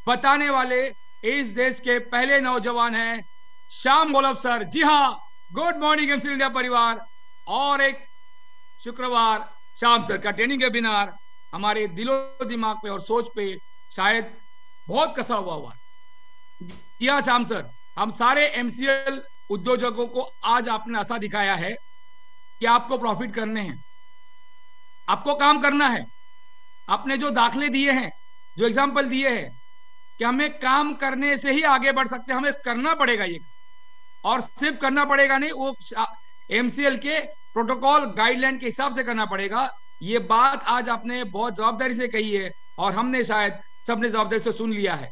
बताने वाले इस देश के पहले नौजवान हैं श्याम गोलब सर। जी हाँ, गुड मॉर्निंग एमसीएल इंडिया परिवार। और एक शुक्रवार श्याम सर का ट्रेनिंग वेबिनार हमारे दिलो दिमाग पे और सोच पे शायद बहुत कसा हुआ। जी हाँ श्याम सर, हम सारे एमसीएल उद्योजकों को आज आपने ऐसा दिखाया है कि आपको प्रॉफिट करने हैं, आपको काम करना है। आपने जो दाखले दिए हैं, जो एग्जाम्पल दिए हैं कि हमें काम करने से ही आगे बढ़ सकते हैं, हमें करना पड़ेगा ये, और सिर्फ करना पड़ेगा नहीं, वो एमसीएल के प्रोटोकॉल गाइडलाइन के हिसाब से करना पड़ेगा। ये बात आज आपने बहुत जवाबदारी से कही है और हमने शायद सबने जवाबदारी से सुन लिया है।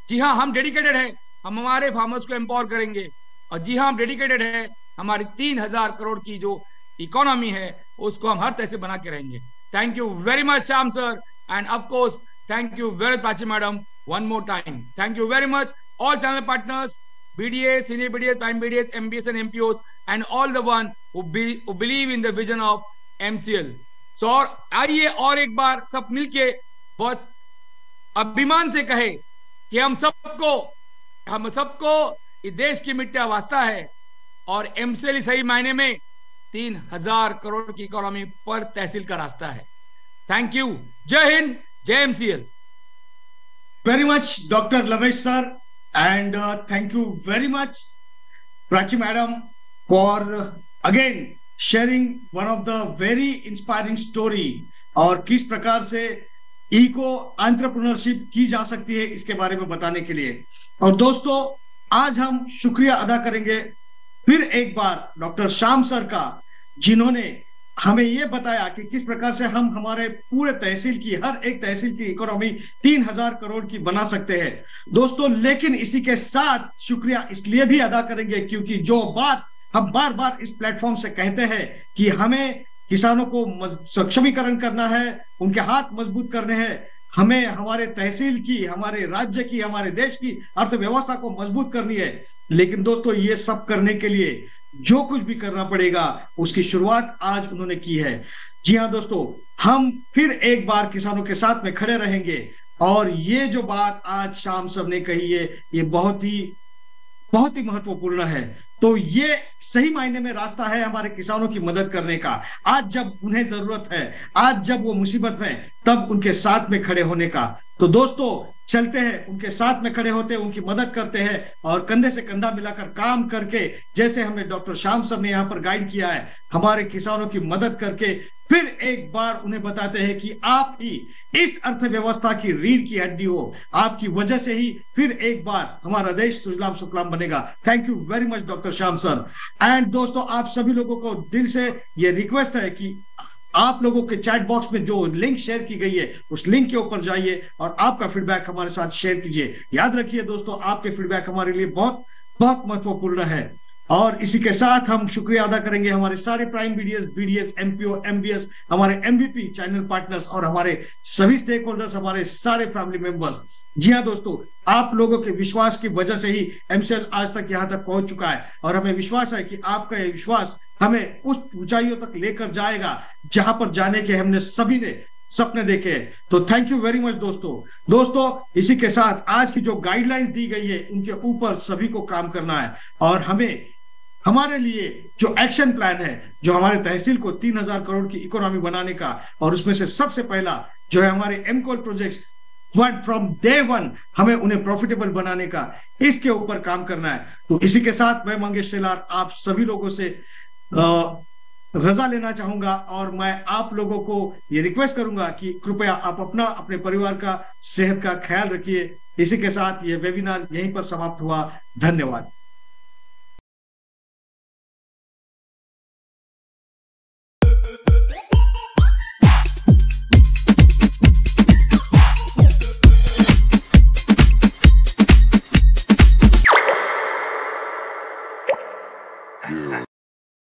जी हाँ, हम डेडिकेटेड हैं, हम हमारे फार्मर्स को एम्पावर करेंगे। और जी हाँ, हम डेडिकेटेड है, हमारी 3000 करोड़ की जो इकोनॉमी है उसको हम हर तरह से बना के रहेंगे। Thank you very much Shyam sir, end of course thank you very much Prachi madam, one more time. Thank you very much all channel partners, BDAs, senior BDAs, prime BDAs, MBAs and MPOs, and all the one who believe in the vision of MCL. So आइए और एक बार सब मिलके बहुत अभिमान से कहे कि हम सबको इस देश की मिट्टी वास्ता है, और MCL सही मायने में 3000 करोड़ की इकोनॉमी पर तहसील का रास्ता है। Thank you. जय हिंद, जय MCL। Very much, Dr. Lavesh sir, and thank you very much, Prachi madam, for again sharing one of the very inspiring story, और किस प्रकार से इको एंटरप्रेन्योरशिप की जा सकती है इसके बारे में बताने के लिए। और दोस्तों, आज हम शुक्रिया अदा करेंगे फिर एक बार डॉक्टर श्याम सर का, जिन्होंने हमें यह बताया कि किस प्रकार से हम हमारे पूरे तहसील की, हर एक तहसील की इकोनॉमी 3000 करोड़ की बना सकते हैं दोस्तों। लेकिन इसी के साथ शुक्रिया इसलिए भी अदा करेंगे क्योंकि जो बात हम बार बार इस प्लेटफॉर्म से कहते हैं कि हमें किसानों को सक्षमीकरण करना है, उनके हाथ मजबूत करने हैं, हमें हमारे तहसील की, हमारे राज्य की, हमारे देश की अर्थव्यवस्था को मजबूत करनी है। लेकिन दोस्तों ये सब करने के लिए जो कुछ भी करना पड़ेगा उसकी शुरुआत आज उन्होंने की है। जी हाँ दोस्तों, हम फिर एक बार किसानों के साथ में खड़े रहेंगे और ये जो बात आज शाम सर ने कही है ये बहुत ही महत्वपूर्ण है। तो ये सही मायने में रास्ता है हमारे किसानों की मदद करने का। आज जब उन्हें जरूरत है, आज जब वो मुसीबत में, तब उनके साथ में खड़े होने का। तो दोस्तों चलते हैं, उनके साथ में खड़े होते हैं, उनकी मदद करते हैं और कंधे से कंधा मिलाकर काम करके, जैसे हमें डॉक्टर श्याम सर ने यहाँ पर गाइड किया है, हमारे किसानों की मदद करके फिर एक बार उन्हें बताते हैं कि आप ही इस अर्थव्यवस्था की रीढ़ की हड्डी हो, आपकी वजह से ही फिर एक बार हमारा देश सुजलाम सुफलाम बनेगा। Thank you very much doctor Shyam sir. And दोस्तों आप सभी लोगों को दिल से ये रिक्वेस्ट है कि आप लोगों के चैट बॉक्स में जो लिंक शेयर की गई है उस लिंक के ऊपर जाइए और आपका फीडबैक हमारे साथ शेयर कीजिए। याद रखिए दोस्तों, आपके फीडबैक हमारे लिए बहुत बहुत महत्वपूर्ण है। और इसी के साथ हम शुक्रिया अदा करेंगे हमारे सारे प्राइम बीडीएस, एमपीओ, एमबीएस, हमारे एमबीपी चैनल पार्टनर्स और हमारे सभी स्टेक होल्डर्स, हमारे सारे फैमिली मेंबर्स। जी हाँ दोस्तों, आप लोगों के विश्वास की वजह से ही एमसीएल आज तक यहाँ तक पहुंच चुका है और हमें विश्वास है कि आपका ये विश्वास हमें उस ऊंचाइयों तक लेकर जाएगा जहां पर जाने के हमने सभी ने सपने देखे। तो थैंक यू वेरी मच दोस्तों, इसी के साथ आज की जो गाइडलाइंस दी गई है उनके ऊपर सभी को काम करना है और हमें हमारे लिए जो एक्शन प्लान है, जो हमारे तहसील को 3000 करोड़ की इकोनॉमी बनाने का, और उसमें से सबसे पहला जो है हमारे एमकोल प्रोजेक्ट्स, फ्रॉम डे वन हमें उन्हें प्रॉफिटेबल बनाने का, इसके ऊपर काम करना है। तो इसी के साथ मैं मंगेश शेलार आप सभी लोगों से रजा लेना चाहूंगा और मैं आप लोगों को ये रिक्वेस्ट करूंगा कि कृपया आप अपने परिवार का सेहत का ख्याल रखिए। इसी के साथ ये वेबिनार यहीं पर समाप्त हुआ। धन्यवाद।